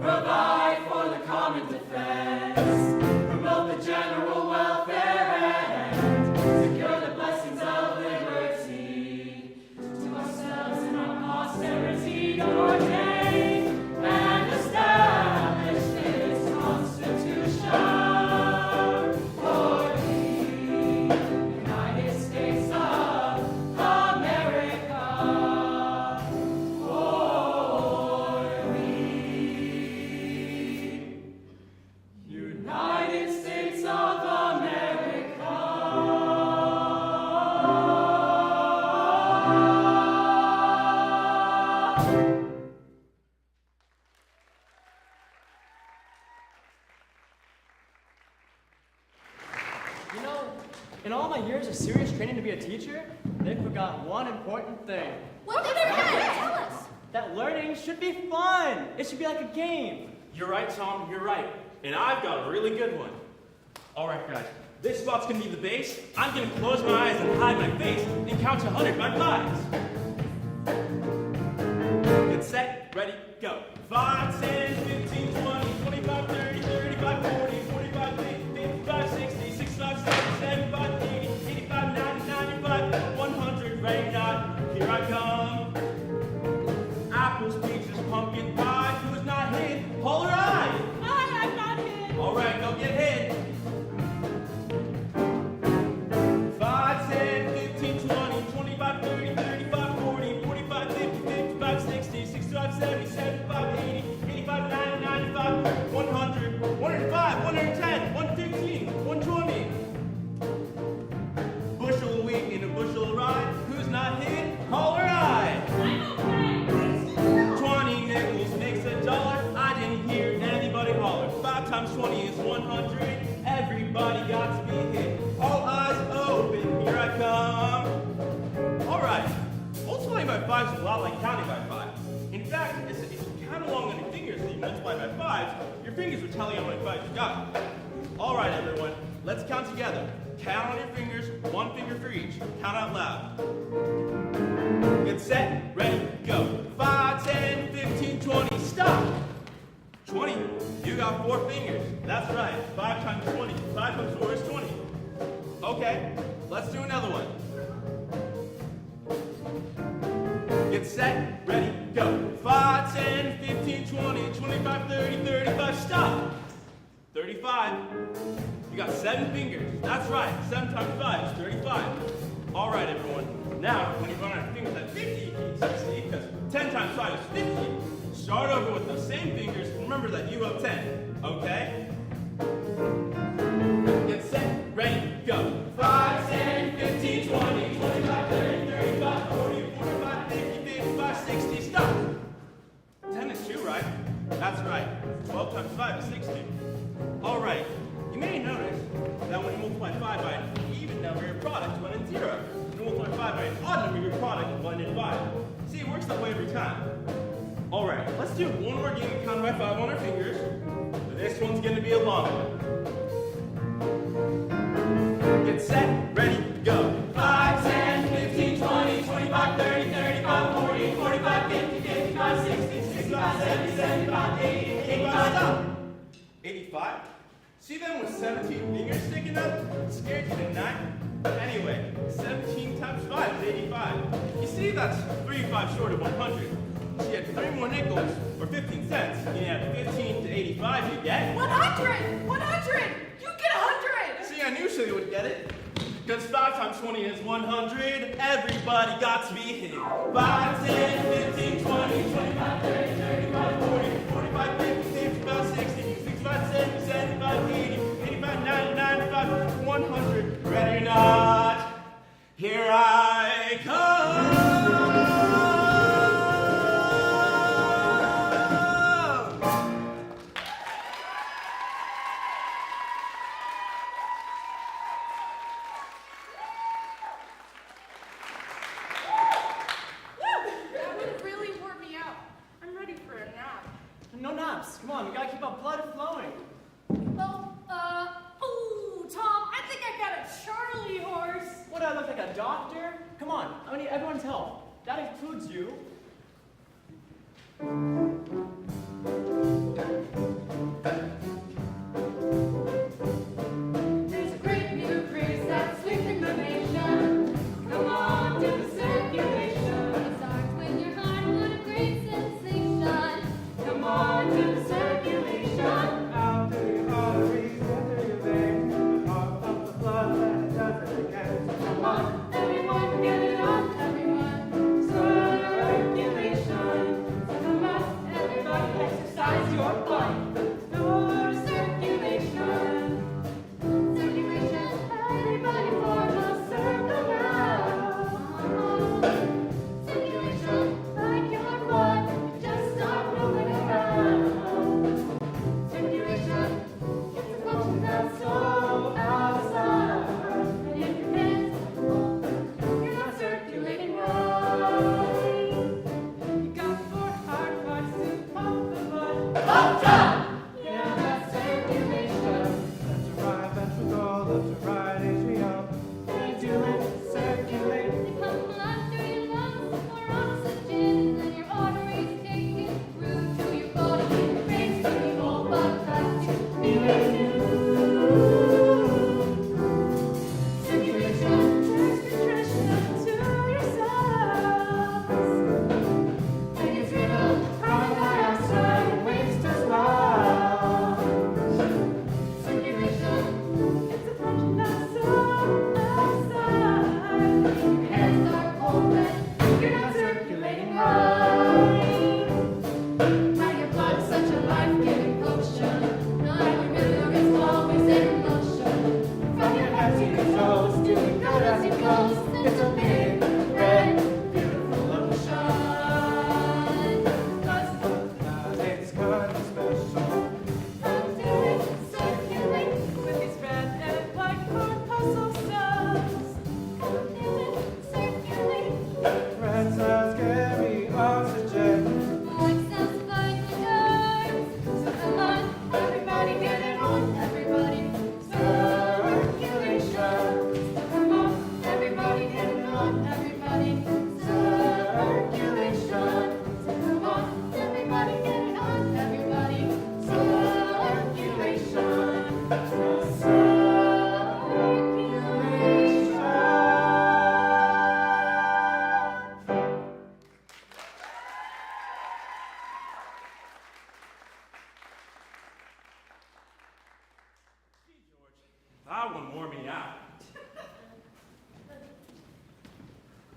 Speaker 5: Provide for the common defense, promote the general welfare, and secure the blessings of liberty to ourselves and our posterity, to ordain and establish this Constitution for the United States of America. United States of America.
Speaker 2: You know, in all my years of serious training to be a teacher, they forgot one important thing.
Speaker 4: What did they forget? Tell us.
Speaker 2: That learning should be fun. It should be like a game.
Speaker 6: You're right, Tom, you're right. And I've got a really good one. All right, guys, this spot's gonna be the base. I'm gonna close my eyes and hide my face and count to 100 by fives. Get set, ready, go. 5, 10, 15, 20, 25, 30, 35, 40, 45, 50, 55, 60, 65, 70, 75, 80, 85, 90, 95, 100, ready, not, here I come. Apples, peaches, pumpkin pie, who's not hit? Holler eye!
Speaker 3: Hi, I'm not hit.
Speaker 6: All right, go get hit. 5, 10, 15, 20, 25, 30, 35, 40, 45, 50, 55, 60, 65, 70, 75, 80, 85, 90, 95, 100, 105, 110, 115, 120. Bushel of wheat in a bushel of rye. Who's not hit? Holler eye.
Speaker 3: I'm okay.
Speaker 6: 20 nickels makes $1. I didn't hear anybody holler. 5 times 20 is 100. Everybody got to be hit. All eyes open, here I come. All right, multiplying by 5 is a lot like counting by 5. In fact, if you count along on your fingers and you multiply by 5s, your fingers will tell you how many 5s you got. All right, everyone, let's count together. Count on your fingers, one finger for each. Count out loud. Get set, ready, go. 5, 10, 15, 20, stop. 20, you got 4 fingers. That's right, 5 times 20. 5 times 4 is 20. Okay, let's do another one. Get set, ready, go. 5, 10, 15, 20, 25, 30, 35, stop. 35, you got 7 fingers. That's right, 7 times 5 is 35. All right, everyone. Now, when you run out of fingers at 50, you can succeed, because 10 times 5 is 50. Start over with the same fingers. Remember that you have 10, okay? Get set, ready, go. 5, 10, 15, 20, 25, 30, 35, 40, 45, 50, 55, 60, stop. 10 is 2, right? That's right. 12 times 5 is 60. All right, you may notice that when you multiply 5 by an even number, your product went in 0. When you multiply 5 by an odd number, your product went in 5. See, it works that way every time. All right, let's do one more game of count by 5 on our fingers. This one's gonna be a long one. Get set, ready, go. 5, 10, 15, 20, 25, 30, 35, 40, 45, 50, 55, 60, 65, 70, 75, 80, 85, stop. 85? See them with 17 fingers sticking up? Scared you, didn't I? Anyway, 17 times 5 is 85. You see, that's 3 5 short of 100. So you had 3 more nickels, or 15 cents. You add 15 to 85, you get?
Speaker 7: 100! 100! You get 100!
Speaker 6: See, I knew she would get it. Because 5 times 20 is 100. Everybody got to be hit. 5, 10, 15, 20, 25, 30, 35, 40, 45, 50, 55, 60, 65, 70, 75, 80, 85, 90, 95, 100. Ready or not, here I come.
Speaker 2: you.
Speaker 5: There's a great new craze that's sweeping the nation. Come on to the circulation. It starts with your heart, what a great sensation. Come on to the circulation.
Speaker 8: Out through your arteries, into your veins, pump up the blood and it does it again.
Speaker 5: Come on, everyone, get it on, everyone. Circulation. So come on, everybody, exercise your body. Your circulation. Circulation, everybody form a circle now. Circulation, like your blood, just start moving around. Circulation, it's a function that's so outside. And if your hands, you're not circulating right. You got 4 hard parts to pump the blood. Pump time! Yeah, that's circulation.
Speaker 8: Left to right ventricle, left to right atrium. They do it, circulate.
Speaker 5: They pump blood through your lungs for oxygen, and your arteries take it through to your body. It brings the old blood back to feeling new. Circulation takes nutrition to your cells. Then you treat them carbon dioxide and waste as well. Circulation, it's a function that's so outside. Your hands are cold and you're not circulating right. Now your blood's such a life-giving potion. Now every rhythm is always in motion. From your head to your toes, doing good as it goes. It's a big, red, beautiful ocean.
Speaker 8: It's kind of special.
Speaker 5: Come do it, circulate.
Speaker 3: With these red and black corpuscle cells.
Speaker 5: Come do it, circulate.
Speaker 8: Red cells carry oxygen.
Speaker 5: Like cells fight the nerves. So come on, everybody get it on, everybody. Circulation. So come on, everybody get it on, everybody. Circulation. So come on, everybody get it on, everybody. Circulation.
Speaker 6: Gee, George, that one wore me out.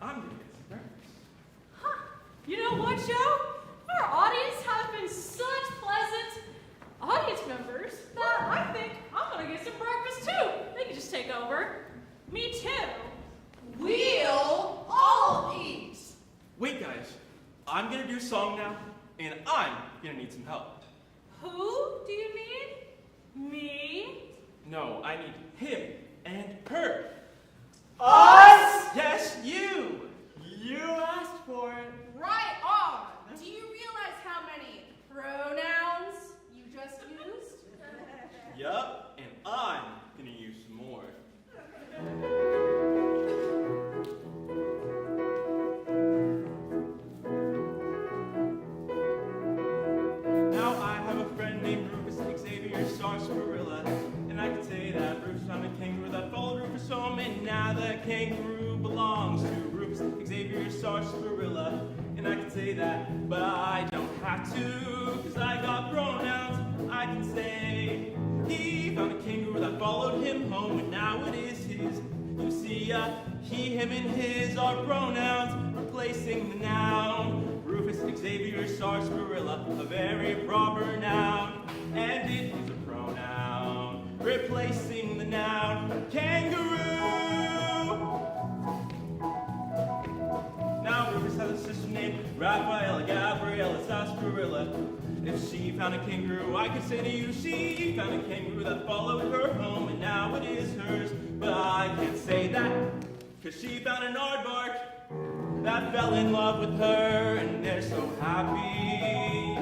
Speaker 6: I'm gonna get some breakfast.
Speaker 3: You know what, Joe? Our audience have been such pleasant audience members that I think I'm gonna get some breakfast too. They can just take over. Me too.
Speaker 7: We'll all eat.
Speaker 6: Wait, guys. I'm gonna do a song now, and I'm gonna need some help.
Speaker 3: Who do you mean? Me?
Speaker 6: No, I need him and her.
Speaker 2: Us?
Speaker 6: Yes, you!
Speaker 2: You asked for it.
Speaker 4: Right on. Do you realize how many pronouns you just used?
Speaker 6: Yup, and I'm gonna use some more. Now I have a friend named Rufus Xavier Sarsaparilla, and I can say that Rufus found a kangaroo that followed Rufus home, and now the kangaroo belongs to Rufus Xavier Sarsaparilla. And I can say that, but I don't have to, cause I got pronouns. I can say he found a kangaroo that followed him home, and now it is his. You see, he, him, and his are pronouns, replacing the noun. Rufus Xavier Sarsaparilla, a very proper noun, and it is a pronoun, replacing the noun kangaroo. Now Rufus has a sister named Raphaela Gabriela Sarsaparilla. If she found a kangaroo, I could say to you, she found a kangaroo that followed her home, and now it is hers. But I can't say that, cause she found an aardvark that fell in love with her, and they're so happy.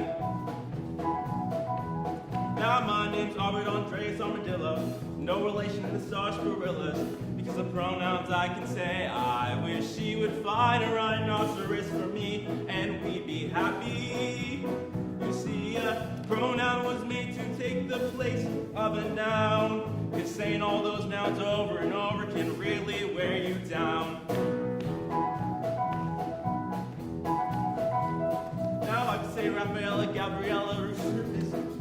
Speaker 6: Now my name's Albert Andreas Armadillo, no relation to the sarsaparillas, Because of pronouns I can say, I wish she would find a rhinoceros for me, and we'd be happy. You see, a pronoun was made to take the place of a noun. 'Cause saying all those nouns over and over can really wear you down. Now I can say Rafaela, Gabriella,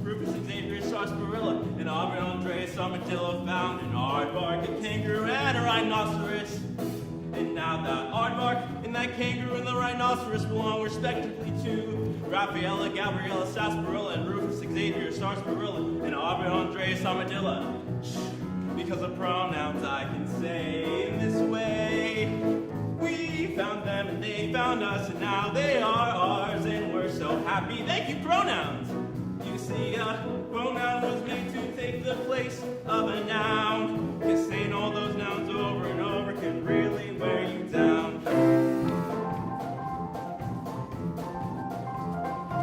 Speaker 6: Rufus, Xavier, Sarsaparilla, and Aubrey, Andres, Armadillo, found an aardvark, a kangaroo, and a rhinoceros. And now that aardvark and that kangaroo and the rhinoceros belong respectively to Rafaela, Gabriella, Sarsaparilla, and Rufus, Xavier, Sarsaparilla, and Aubrey, Andres, Armadillo. Because of pronouns I can say in this way. We found them and they found us, and now they are ours, and we're so happy. Thank you, pronouns. You see, a pronoun was made to take the place of a noun. 'Cause saying all those nouns over and over can really wear you down.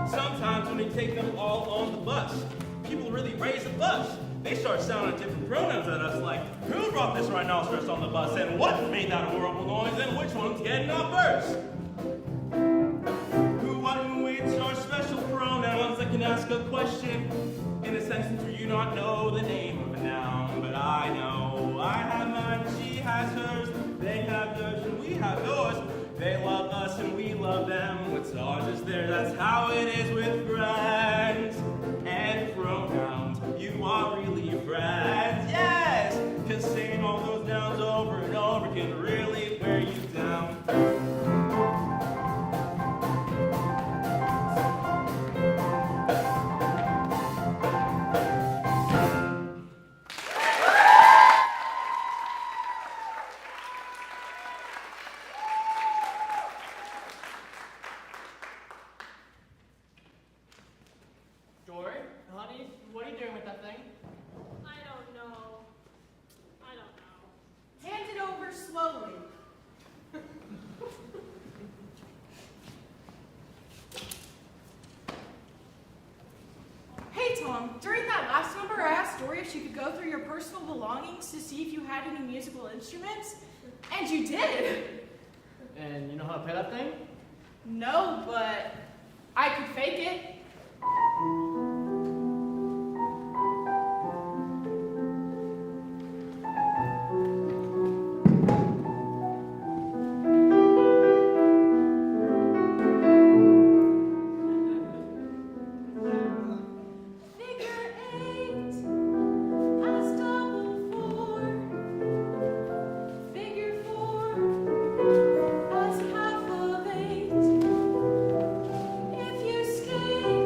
Speaker 6: Sometimes when we take them all on the bus, people really raise the bus. They start sounding different pronouns at us, like, who brought this rhinoceros on the bus, and what made that horrible noise, and which one's getting up first? Who, what, and which are special pronouns that can ask a question. In a sentence where you not know the name of a noun, but I know. I have mine, she has hers, they have theirs, and we have yours. They love us and we love them. What's ours is theirs, that's how it is with friends. And pronouns, you are really friends, yes! 'Cause saying all those nouns over and over can really wear you down.
Speaker 2: Dory, honey, what are you doing with that thing?
Speaker 3: I don't know. I don't know.
Speaker 7: Hand it over slowly. Hey, Tom, during that last number, I asked Dory if she could go through your personal belongings to see if you had any musical instruments, and you did.
Speaker 2: And you know how to play that thing?
Speaker 7: No, but I could fake it.
Speaker 4: If you stay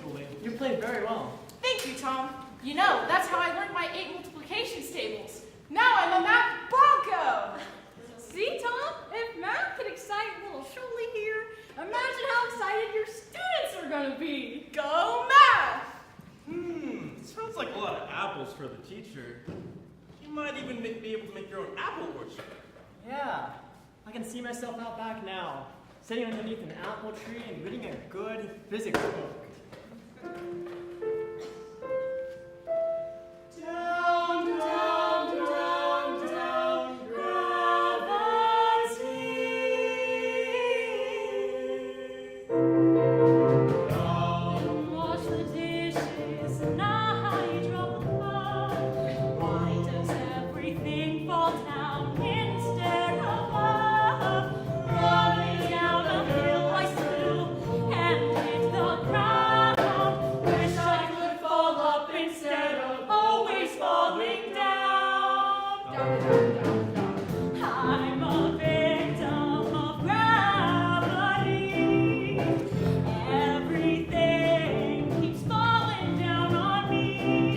Speaker 9: beautifully. You played very well.
Speaker 7: Thank you, Tom. You know, that's how I learned my 8 multiplication tables. Now I'm a math bronco.
Speaker 3: See, Tom? If math can excite little Shirley here, imagine how excited your students are going to be.
Speaker 7: Go math!
Speaker 6: Sounds like a lot of apples for the teacher. You might even be able to make your own apple orchard.
Speaker 9: Yeah, I can see myself out back now, sitting underneath an apple tree and reading a good physics book.
Speaker 5: Down, down, down, down, gravity.
Speaker 3: Down. Wash the dishes and I drop a cup. Why does everything fall down instead of up? Running down a hill I slew and hit the ground. Wish I could fall up instead of always falling down. I'm a victim of gravity. Everything keeps falling down on me.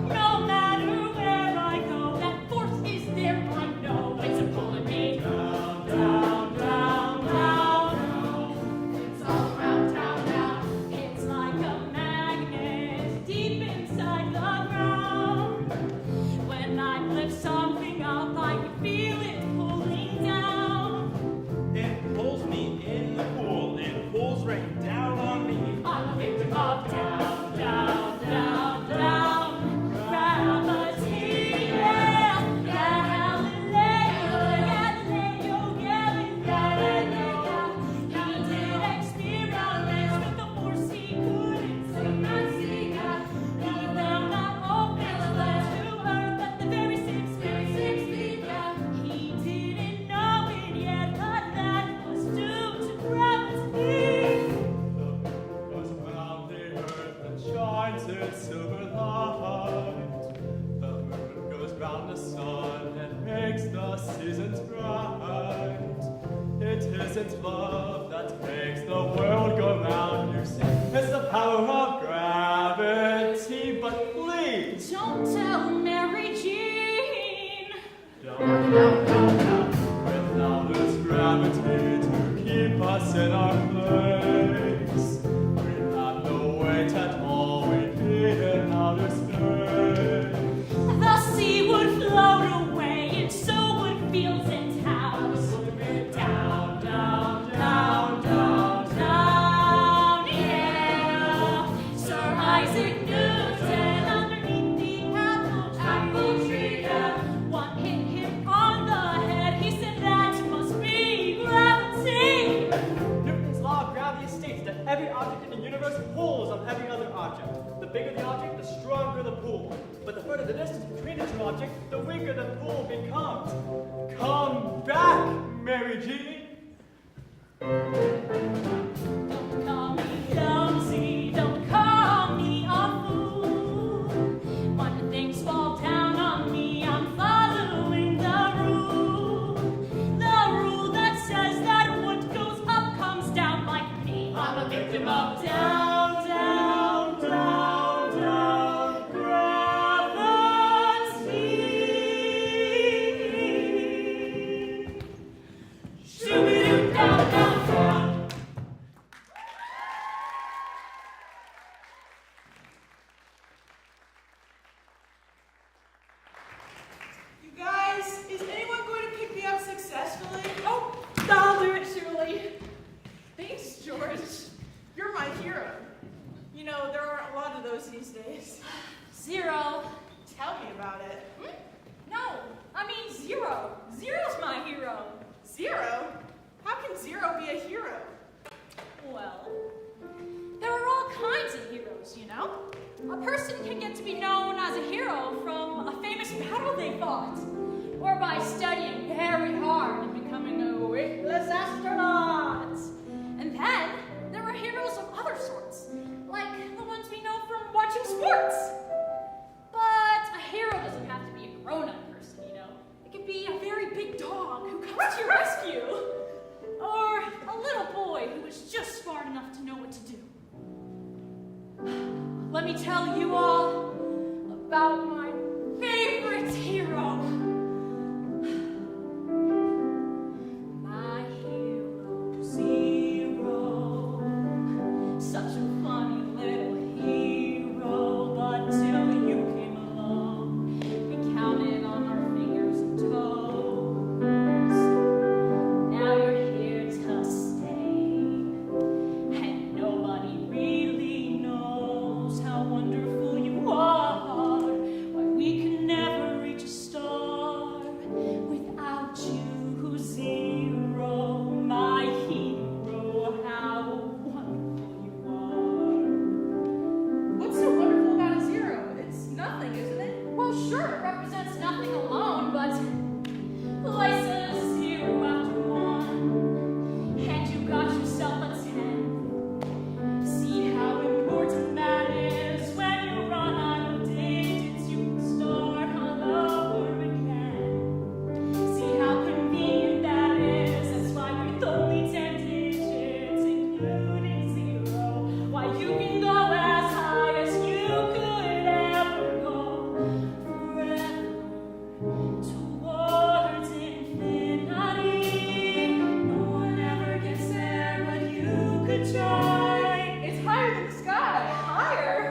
Speaker 3: No matter where I go, that force is there. I know it's pulling me down, down, down, down. It's all around town now. It's like a magnet deep inside the ground. When I lift something up, I can feel it pulling down.
Speaker 6: It pulls me in the pool. It pulls right down on me.
Speaker 3: I'm a victim of down, down, down, down. Gravity, yeah. Galileo, Galileo. He did experiments with the force he couldn't see. He found that all things led to Earth at the very 6 feet. He didn't know it yet, but that was due to gravity.
Speaker 2: The moon goes round the earth and shines its silver light. The moon goes round the sun and makes the seasons bright. It isn't love that makes the world go round, you see. It's the power of gravity, but please,
Speaker 3: Don't tell Mary Jean.
Speaker 2: down. Without this gravity to keep us in our place, we have no weight at all, we need in outer space.
Speaker 3: The sea would float away, and so would fields and towns. Down, down, down, down, down, yeah. Sir Isaac Newton underneath the apple tree. One hit him on the head. He said that must be gravity.
Speaker 9: Newton's law of gravity states that every object in the universe pulls on every other object. The bigger the object, the stronger the pull. But the further the distance between the two objects, the weaker the pull becomes. Come back, Mary Jean.
Speaker 3: Don't call me clumsy, don't call me a fool. When things fall down on me, I'm following the rule. The rule that says that what goes up comes down like me. I'm a victim of down, down, down, down, gravity. Shoo-be-doo, down, down, down.
Speaker 7: You guys, is anyone going to pick me up successfully?
Speaker 3: Oh, I'll do it, Shirley.
Speaker 7: Thanks, George. You're my hero. You know, there aren't a lot of those these days.
Speaker 3: 0.
Speaker 7: Tell me about it.
Speaker 3: No, I mean 0. 0's my hero.
Speaker 7: 0? How can 0 be a hero?
Speaker 3: Well, there are all kinds of heroes, you know? A person can get to be known as a hero from a famous battle they fought, or by studying very hard and becoming a weightless astronaut. And then there are heroes of other sorts, like the ones we know from watching sports. But a hero doesn't have to be a grown-up person, you know? It could be a very big dog who comes to your rescue, or a little boy who is just smart enough to know what to do. let me tell you all about my favorite hero. My hero, Zero. Such a funny little hero, but till you came along, we counted on our fingers and toes. Now you're here to stay, and nobody really knows how wonderful you are. Why we can never reach a star without you, Zero. My hero, how wonderful you are.
Speaker 4: What's so wonderful about a zero? It's nothing, isn't it?
Speaker 3: Well, sure, it represents nothing alone, but life says 0 after 1, and you got yourself a 10. See how important that is. When you run out of digits, you can start all over again. See how convenient that is. That's why with only 10 digits, including 0, why you can go as high as you could ever go. Forever towards infinity. No one ever gets there, but you could try.
Speaker 4: It's higher than the sky.
Speaker 3: Higher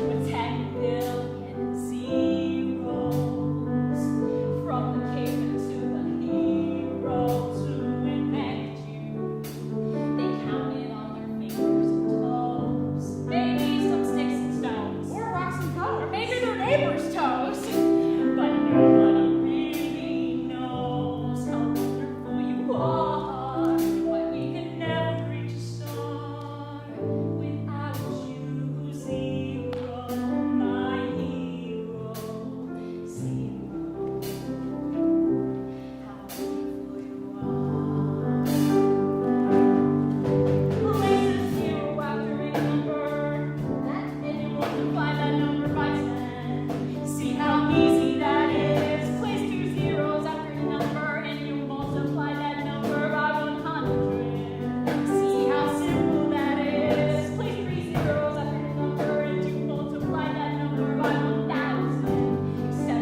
Speaker 3: with 10 billion zeros. From the caveman to the heroes who invented you, they counted on their fingers and toes. Maybe some sticks and stones,
Speaker 4: Or rocks and bones.
Speaker 3: or maybe their neighbor's toes. But nobody really knows how wonderful you are. Why we can never reach a star without you, Zero. My hero, Zero. How wonderful you are. Places 0 after a number, and you multiply that number by 10. See how easy that is. Place 2 zeros after a number, and you multiply that number by 100. See how simple that is. Place 3 zeros after a number, and you multiply that number by 1,000, etc.,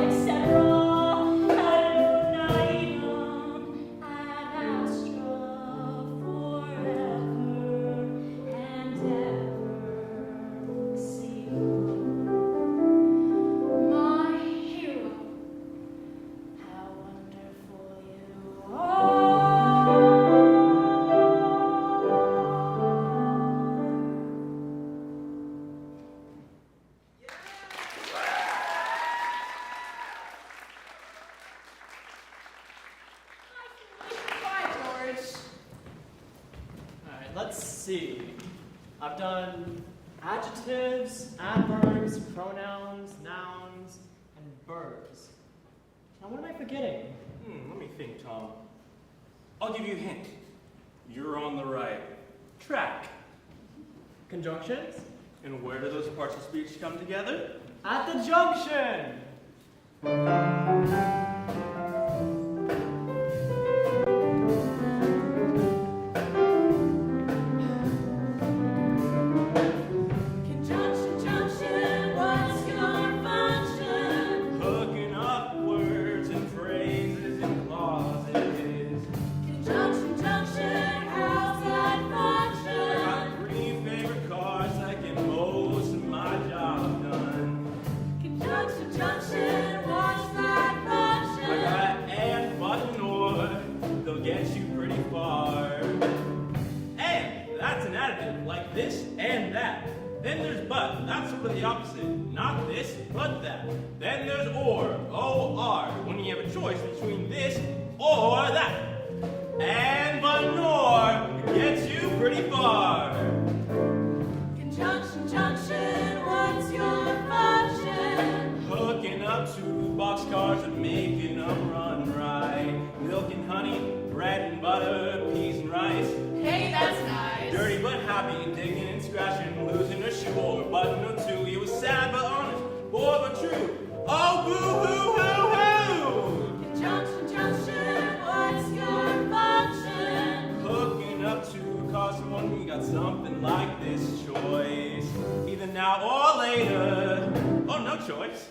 Speaker 3: etc. Ad infinitum, ad astra, forever and ever. Zero. My hero, how wonderful you are.
Speaker 4: Bye, George.
Speaker 9: Alright, let's see. I've done adjectives, adverbs, pronouns, nouns, and verbs. Now, what am I forgetting?
Speaker 6: Let me think, Tom. I'll give you a hint. You're on the right track.
Speaker 9: Conjunctions?
Speaker 6: And where do those parts of speech come together?
Speaker 9: At the junction!
Speaker 5: Conjunction, junction, what's your function?
Speaker 6: Hooking up words and phrases and clauses.
Speaker 5: Conjunction, junction, how's that
Speaker 6: I
Speaker 5: function?
Speaker 6: got 3 favorite cars that get most of my job done.
Speaker 5: Conjunction, junction, what's that
Speaker 6: I
Speaker 5: function?
Speaker 6: got and, but, and, or. They'll get you pretty far. And, that's an additive, like this and that. Then there's but, that's sort of the opposite. Not this, but that. Then there's or, O-R, when you have a choice between this or that. And, but, nor gets you pretty far.
Speaker 5: Conjunction, junction, what's your function?
Speaker 6: Hooking up 2 boxcars and making them run right. Milk and honey, bread and butter, peas and rice.
Speaker 4: Hey, that's nice.
Speaker 6: Dirty but happy, digging and scratching, losing a shoe or a button or 2. He was sad but honest, boy but true. Oh, boo-hoo, hoo-hoo!
Speaker 5: Conjunction, junction, what's your function?
Speaker 6: Hooking up 2 cars for one, we got some now or later. Oh, no choice.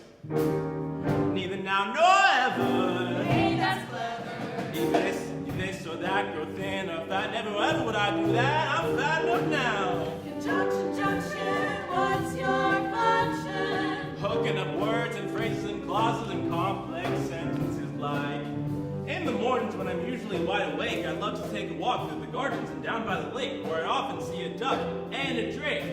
Speaker 6: Neither now nor ever.
Speaker 4: Hey, that's clever.
Speaker 6: If this or that, grow thin or fat, never ever would I do that. I'm fat enough now.
Speaker 4: Conjunction, junction, what's your function?
Speaker 6: Hooking up words and phrases and clauses and complex sentences like, in the mornings when I'm usually wide awake, I love to take a walk through the gardens and down by the lake, where I often see a duck and a drake.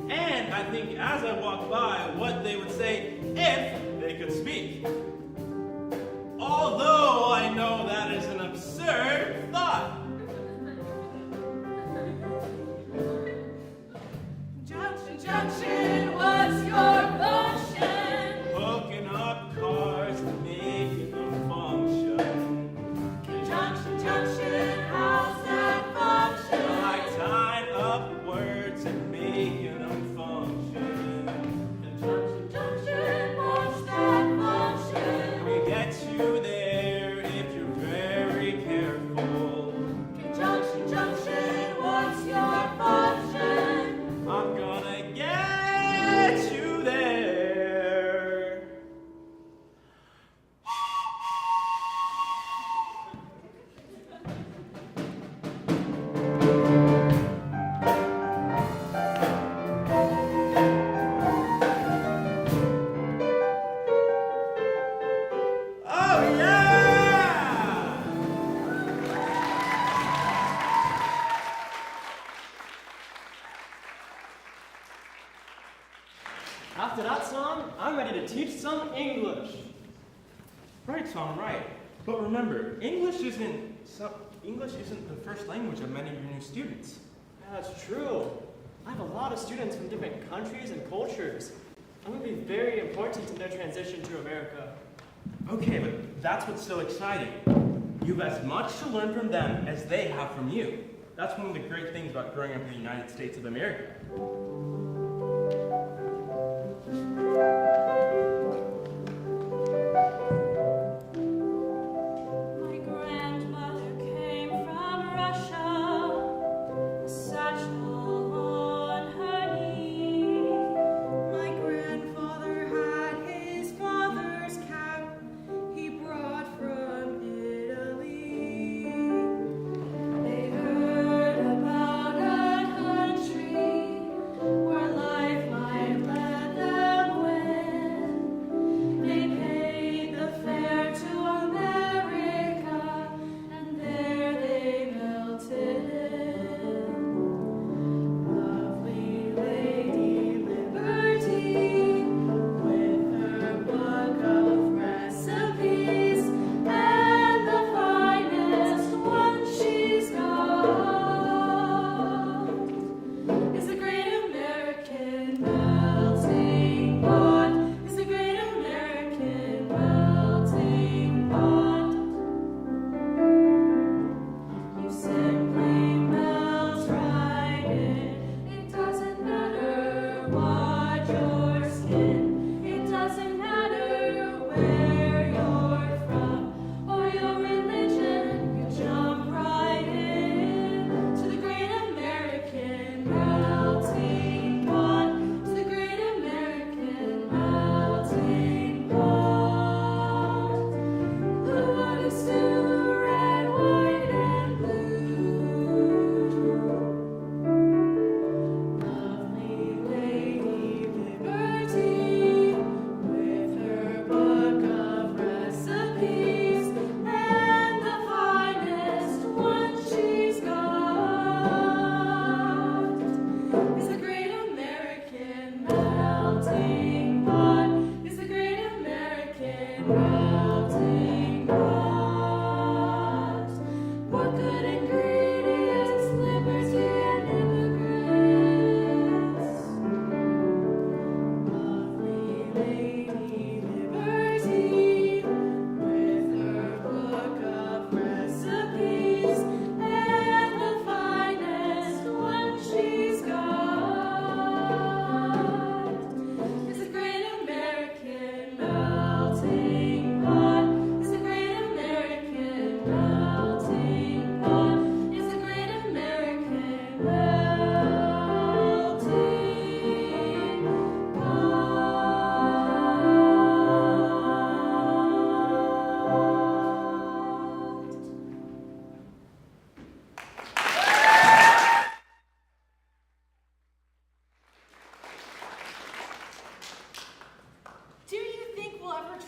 Speaker 6: And I think as I walk by what they would say if they could speak. Although I know that is an absurd thought.
Speaker 4: Junction, junction, what's your function?
Speaker 6: Hooking up cars and making them function.
Speaker 4: Conjunction, junction, how's that function?
Speaker 6: Like tying up words and making them function.
Speaker 4: Junction, junction, what's that function?
Speaker 6: We get you there if you're very careful.
Speaker 4: Conjunction, junction, what's your function?
Speaker 6: I'm gonna get you there. Oh yeah!
Speaker 9: After that song, I'm ready to teach some English.
Speaker 6: Right, Tom, right. But remember, English isn't the first language of many of your new students.
Speaker 9: Yeah, that's true. I have a lot of students from different countries and cultures. I'm going to be very important in their transition to America.
Speaker 6: Okay, but that's what's so exciting. You have as much to learn from them as they have from you. That's one of the great things about growing up in the United States of America.
Speaker 3: My grandmother came from Russia, satchel on her knee.
Speaker 7: My grandfather had his father's cap he brought from Italy.
Speaker 4: They heard about a country where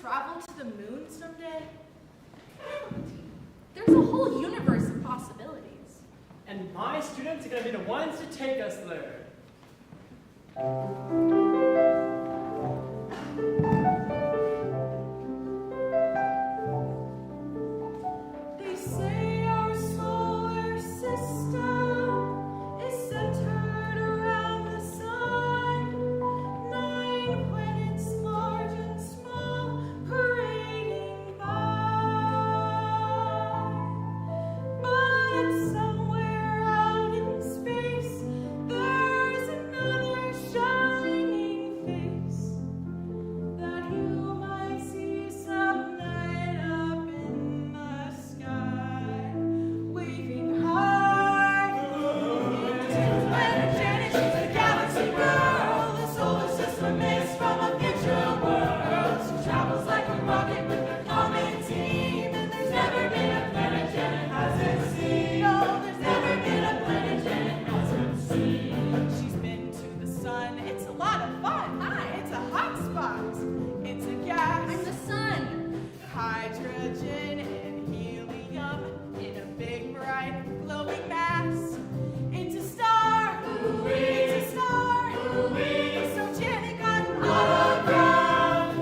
Speaker 7: travel to the moon someday?
Speaker 4: There's a whole universe of possibilities.
Speaker 9: And my students are going to be the ones to take us there.
Speaker 7: They say our solar system is centered around the sun. 9 planets, large and small, parading by. But somewhere out in space, there's another shining face that you might see some night up in the sky, waving high. Planet Janet, she's a galaxy girl. The solar system is from a future world. She travels like a rocket with her comet team, and there's never been a planet Janet hasn't seen. No, there's never been a planet Janet hasn't seen. She's been to the sun. It's a lot of fun. Hi, it's a hot spot. It's a gas.
Speaker 4: I'm the sun.
Speaker 7: Hydrogen and helium in a big, bright, glowing mass. It's a star. It's a star. So Janet got an autograph.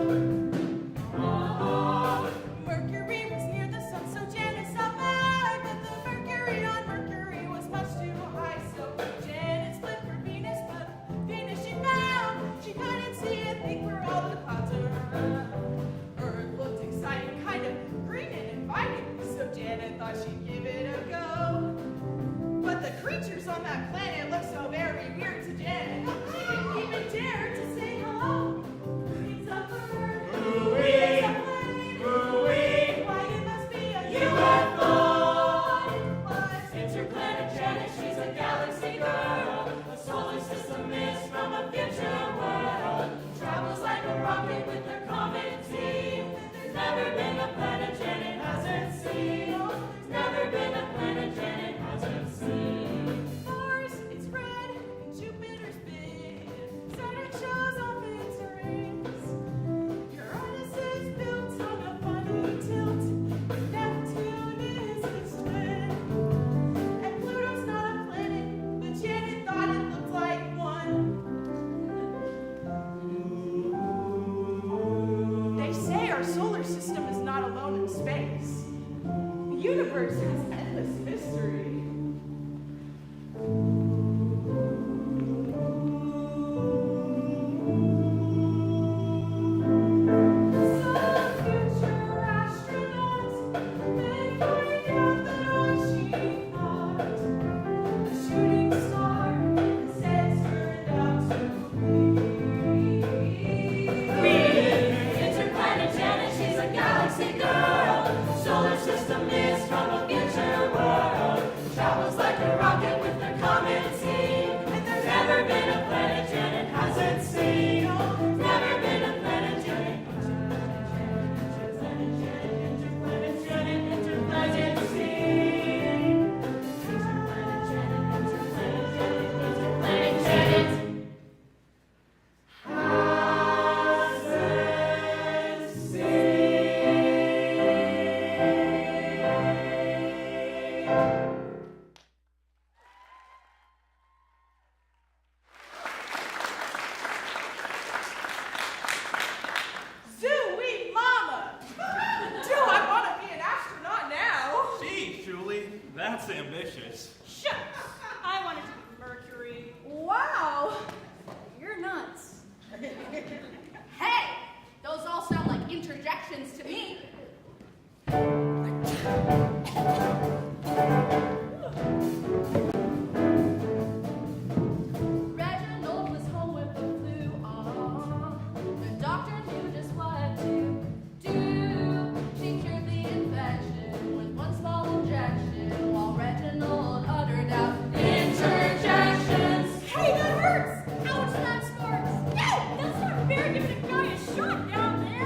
Speaker 7: Mercury was near the sun, so Janet stopped by. But the mercury on Mercury was much too high, so Janet split for Venus. But Venus she found, she couldn't see a thing for all the clouds around. Earth looked exciting, kind of green and inviting, so Janet thought she'd give it a go. But the creatures on that planet looked so very weird to Janet, she didn't even dare to say hello. It's a bird, it's a plane, why it must be a UFO.
Speaker 5: Interplanet Janet, she's a galaxy girl. The solar system is from a future world. Travels like a rocket with her comet team. There's never been a planet Janet hasn't seen. There's never been a planet Janet hasn't seen.
Speaker 7: Mars, it's red, and Jupiter's big. Saturn shows off its rings. Uranus is built on a funny tilt, and Neptune is its twin. And Pluto's not a planet, but Janet thought it looked like one. They say our solar system is not alone in space. The universe has endless mystery. Some future astronauts may find out that what she thought a shooting star instead turned out to be.
Speaker 5: Interplanet Janet, she's a galaxy girl. Solar system is from a future world. Travels like a rocket with her comet team. And there's never been a planet Janet hasn't seen. Never been a planet Janet. Interplanet Janet, interplanet scene. Interplanet Janet, interplanet Janet, interplanet Janet. Hasn't
Speaker 7: Zoo-wee mama! Do I want to be an astronaut now?
Speaker 6: Gee, Julie, that's ambitious.
Speaker 3: Shucks! I wanted to be Mercury.
Speaker 4: Wow. You're nuts. Hey, those all sound like interjections to me. Reginald was home with the flu. The doctor knew just what to do. She cured the infection with one small injection, while Reginald uttered out interjections.
Speaker 3: Hey, that hurts! Ouch, that smarts! No, that's not fair giving a guy a shot down there!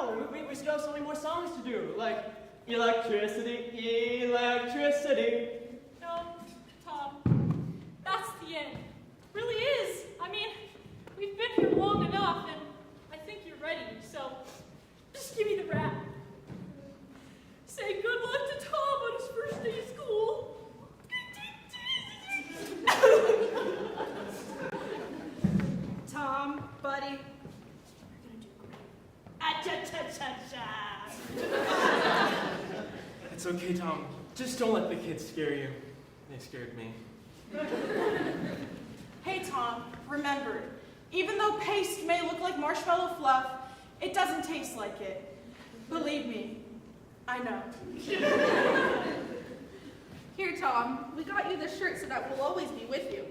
Speaker 9: know. We still have so many more songs to do, like electricity, electricity.
Speaker 3: No, Tom, that's the end. Really is. I mean, we've been here long enough, and I think you're ready, so just give me the rap. Say good luck to Tom on his first day of school. Tom, buddy, you're gonna do great. Ah-cha-cha-cha-cha.
Speaker 6: It's okay, Tom. Just don't let the kids scare you. They scared me.
Speaker 7: Hey, Tom, remember, even though paste may look like marshmallow fluff, it doesn't taste like it. Believe me, I know.
Speaker 4: Here, Tom, we got you this shirt so that we'll always be with you.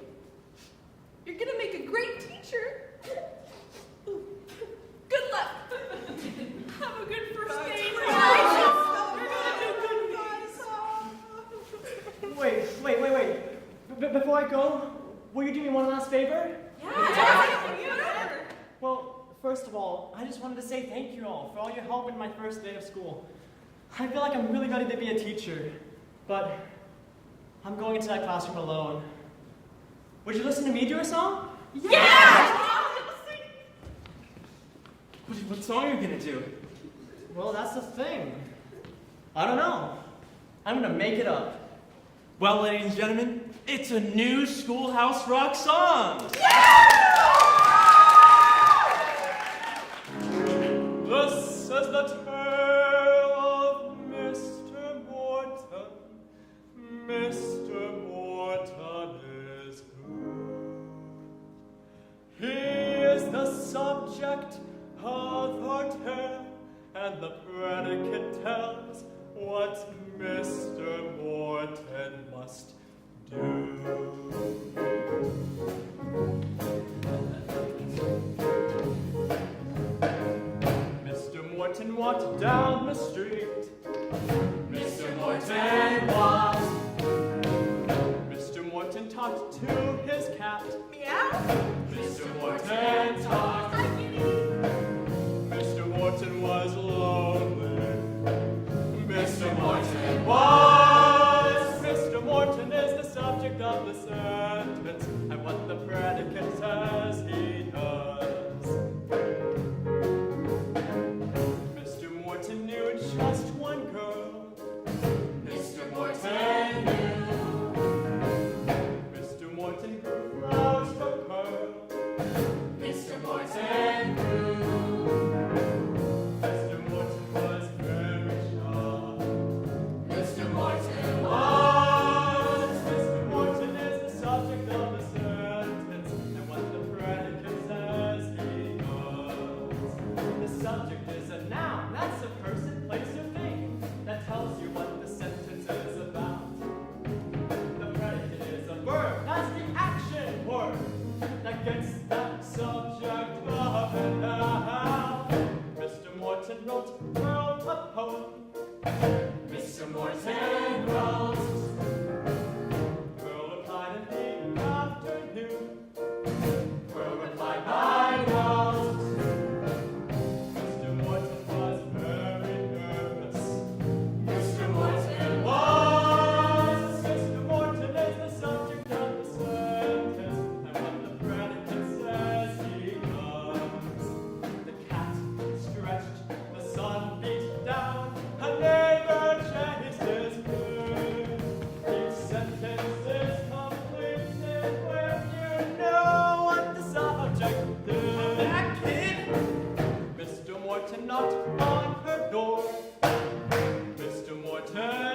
Speaker 4: You're gonna make a great teacher. Good luck.
Speaker 3: Have a good first day.
Speaker 7: You're gonna do good, guys.
Speaker 9: Wait. Before I go, will you do me one last favor?
Speaker 7: Yeah.
Speaker 9: Well, first of all, I just wanted to say thank you all for all your help in my first day of school. I feel like I'm really ready to be a teacher, but I'm going into that classroom alone. Would you listen to me do a song?
Speaker 7: Yeah!
Speaker 6: What song are you gonna do?
Speaker 9: Well, that's the thing. I don't know. I'm gonna make it up.
Speaker 6: Well, ladies and gentlemen, it's a new Schoolhouse Rock song!
Speaker 2: This is the tale of Mr. Morton. Mr. Morton is who? He is the subject of our tale, and the predicate tells what Mr. Morton must do. Mr. Morton walked down the street. Mr. Morton walked. Mr. Morton talked to his cat.
Speaker 7: Meow.
Speaker 2: Mr. Morton talked. Mr. Morton was lonely. Mr. Morton was. Mr. Morton is the subject of the sentence, and what the predicate says he does. Mr. Morton knew just one girl. Mr. Morton knew. Mr. Morton grew flowers for her. Mr. Morton grew. Mr. Morton was very shy. Mr. Morton was. Mr. Morton is the subject of the sentence, and what the predicate says he does. The subject is a noun, that's a person, place, or thing that tells you what the sentence is about. The predicate is a verb, that's the action word that gets that subject up and down. Mr. Morton wrote a poem. Mr. Morton wrote. Pearl replied in the afternoon. Pearl replied by note. Mr. Morton was very nervous. Mr. Morton was. Mr. Morton is the subject of the sentence, and what the predicate says he does. The cat stretched, the sun beat down, a neighbor chased his bird. Each sentence is completed when you know what the subject is. That kid! Mr. Morton knocked on her door. Mr. Morton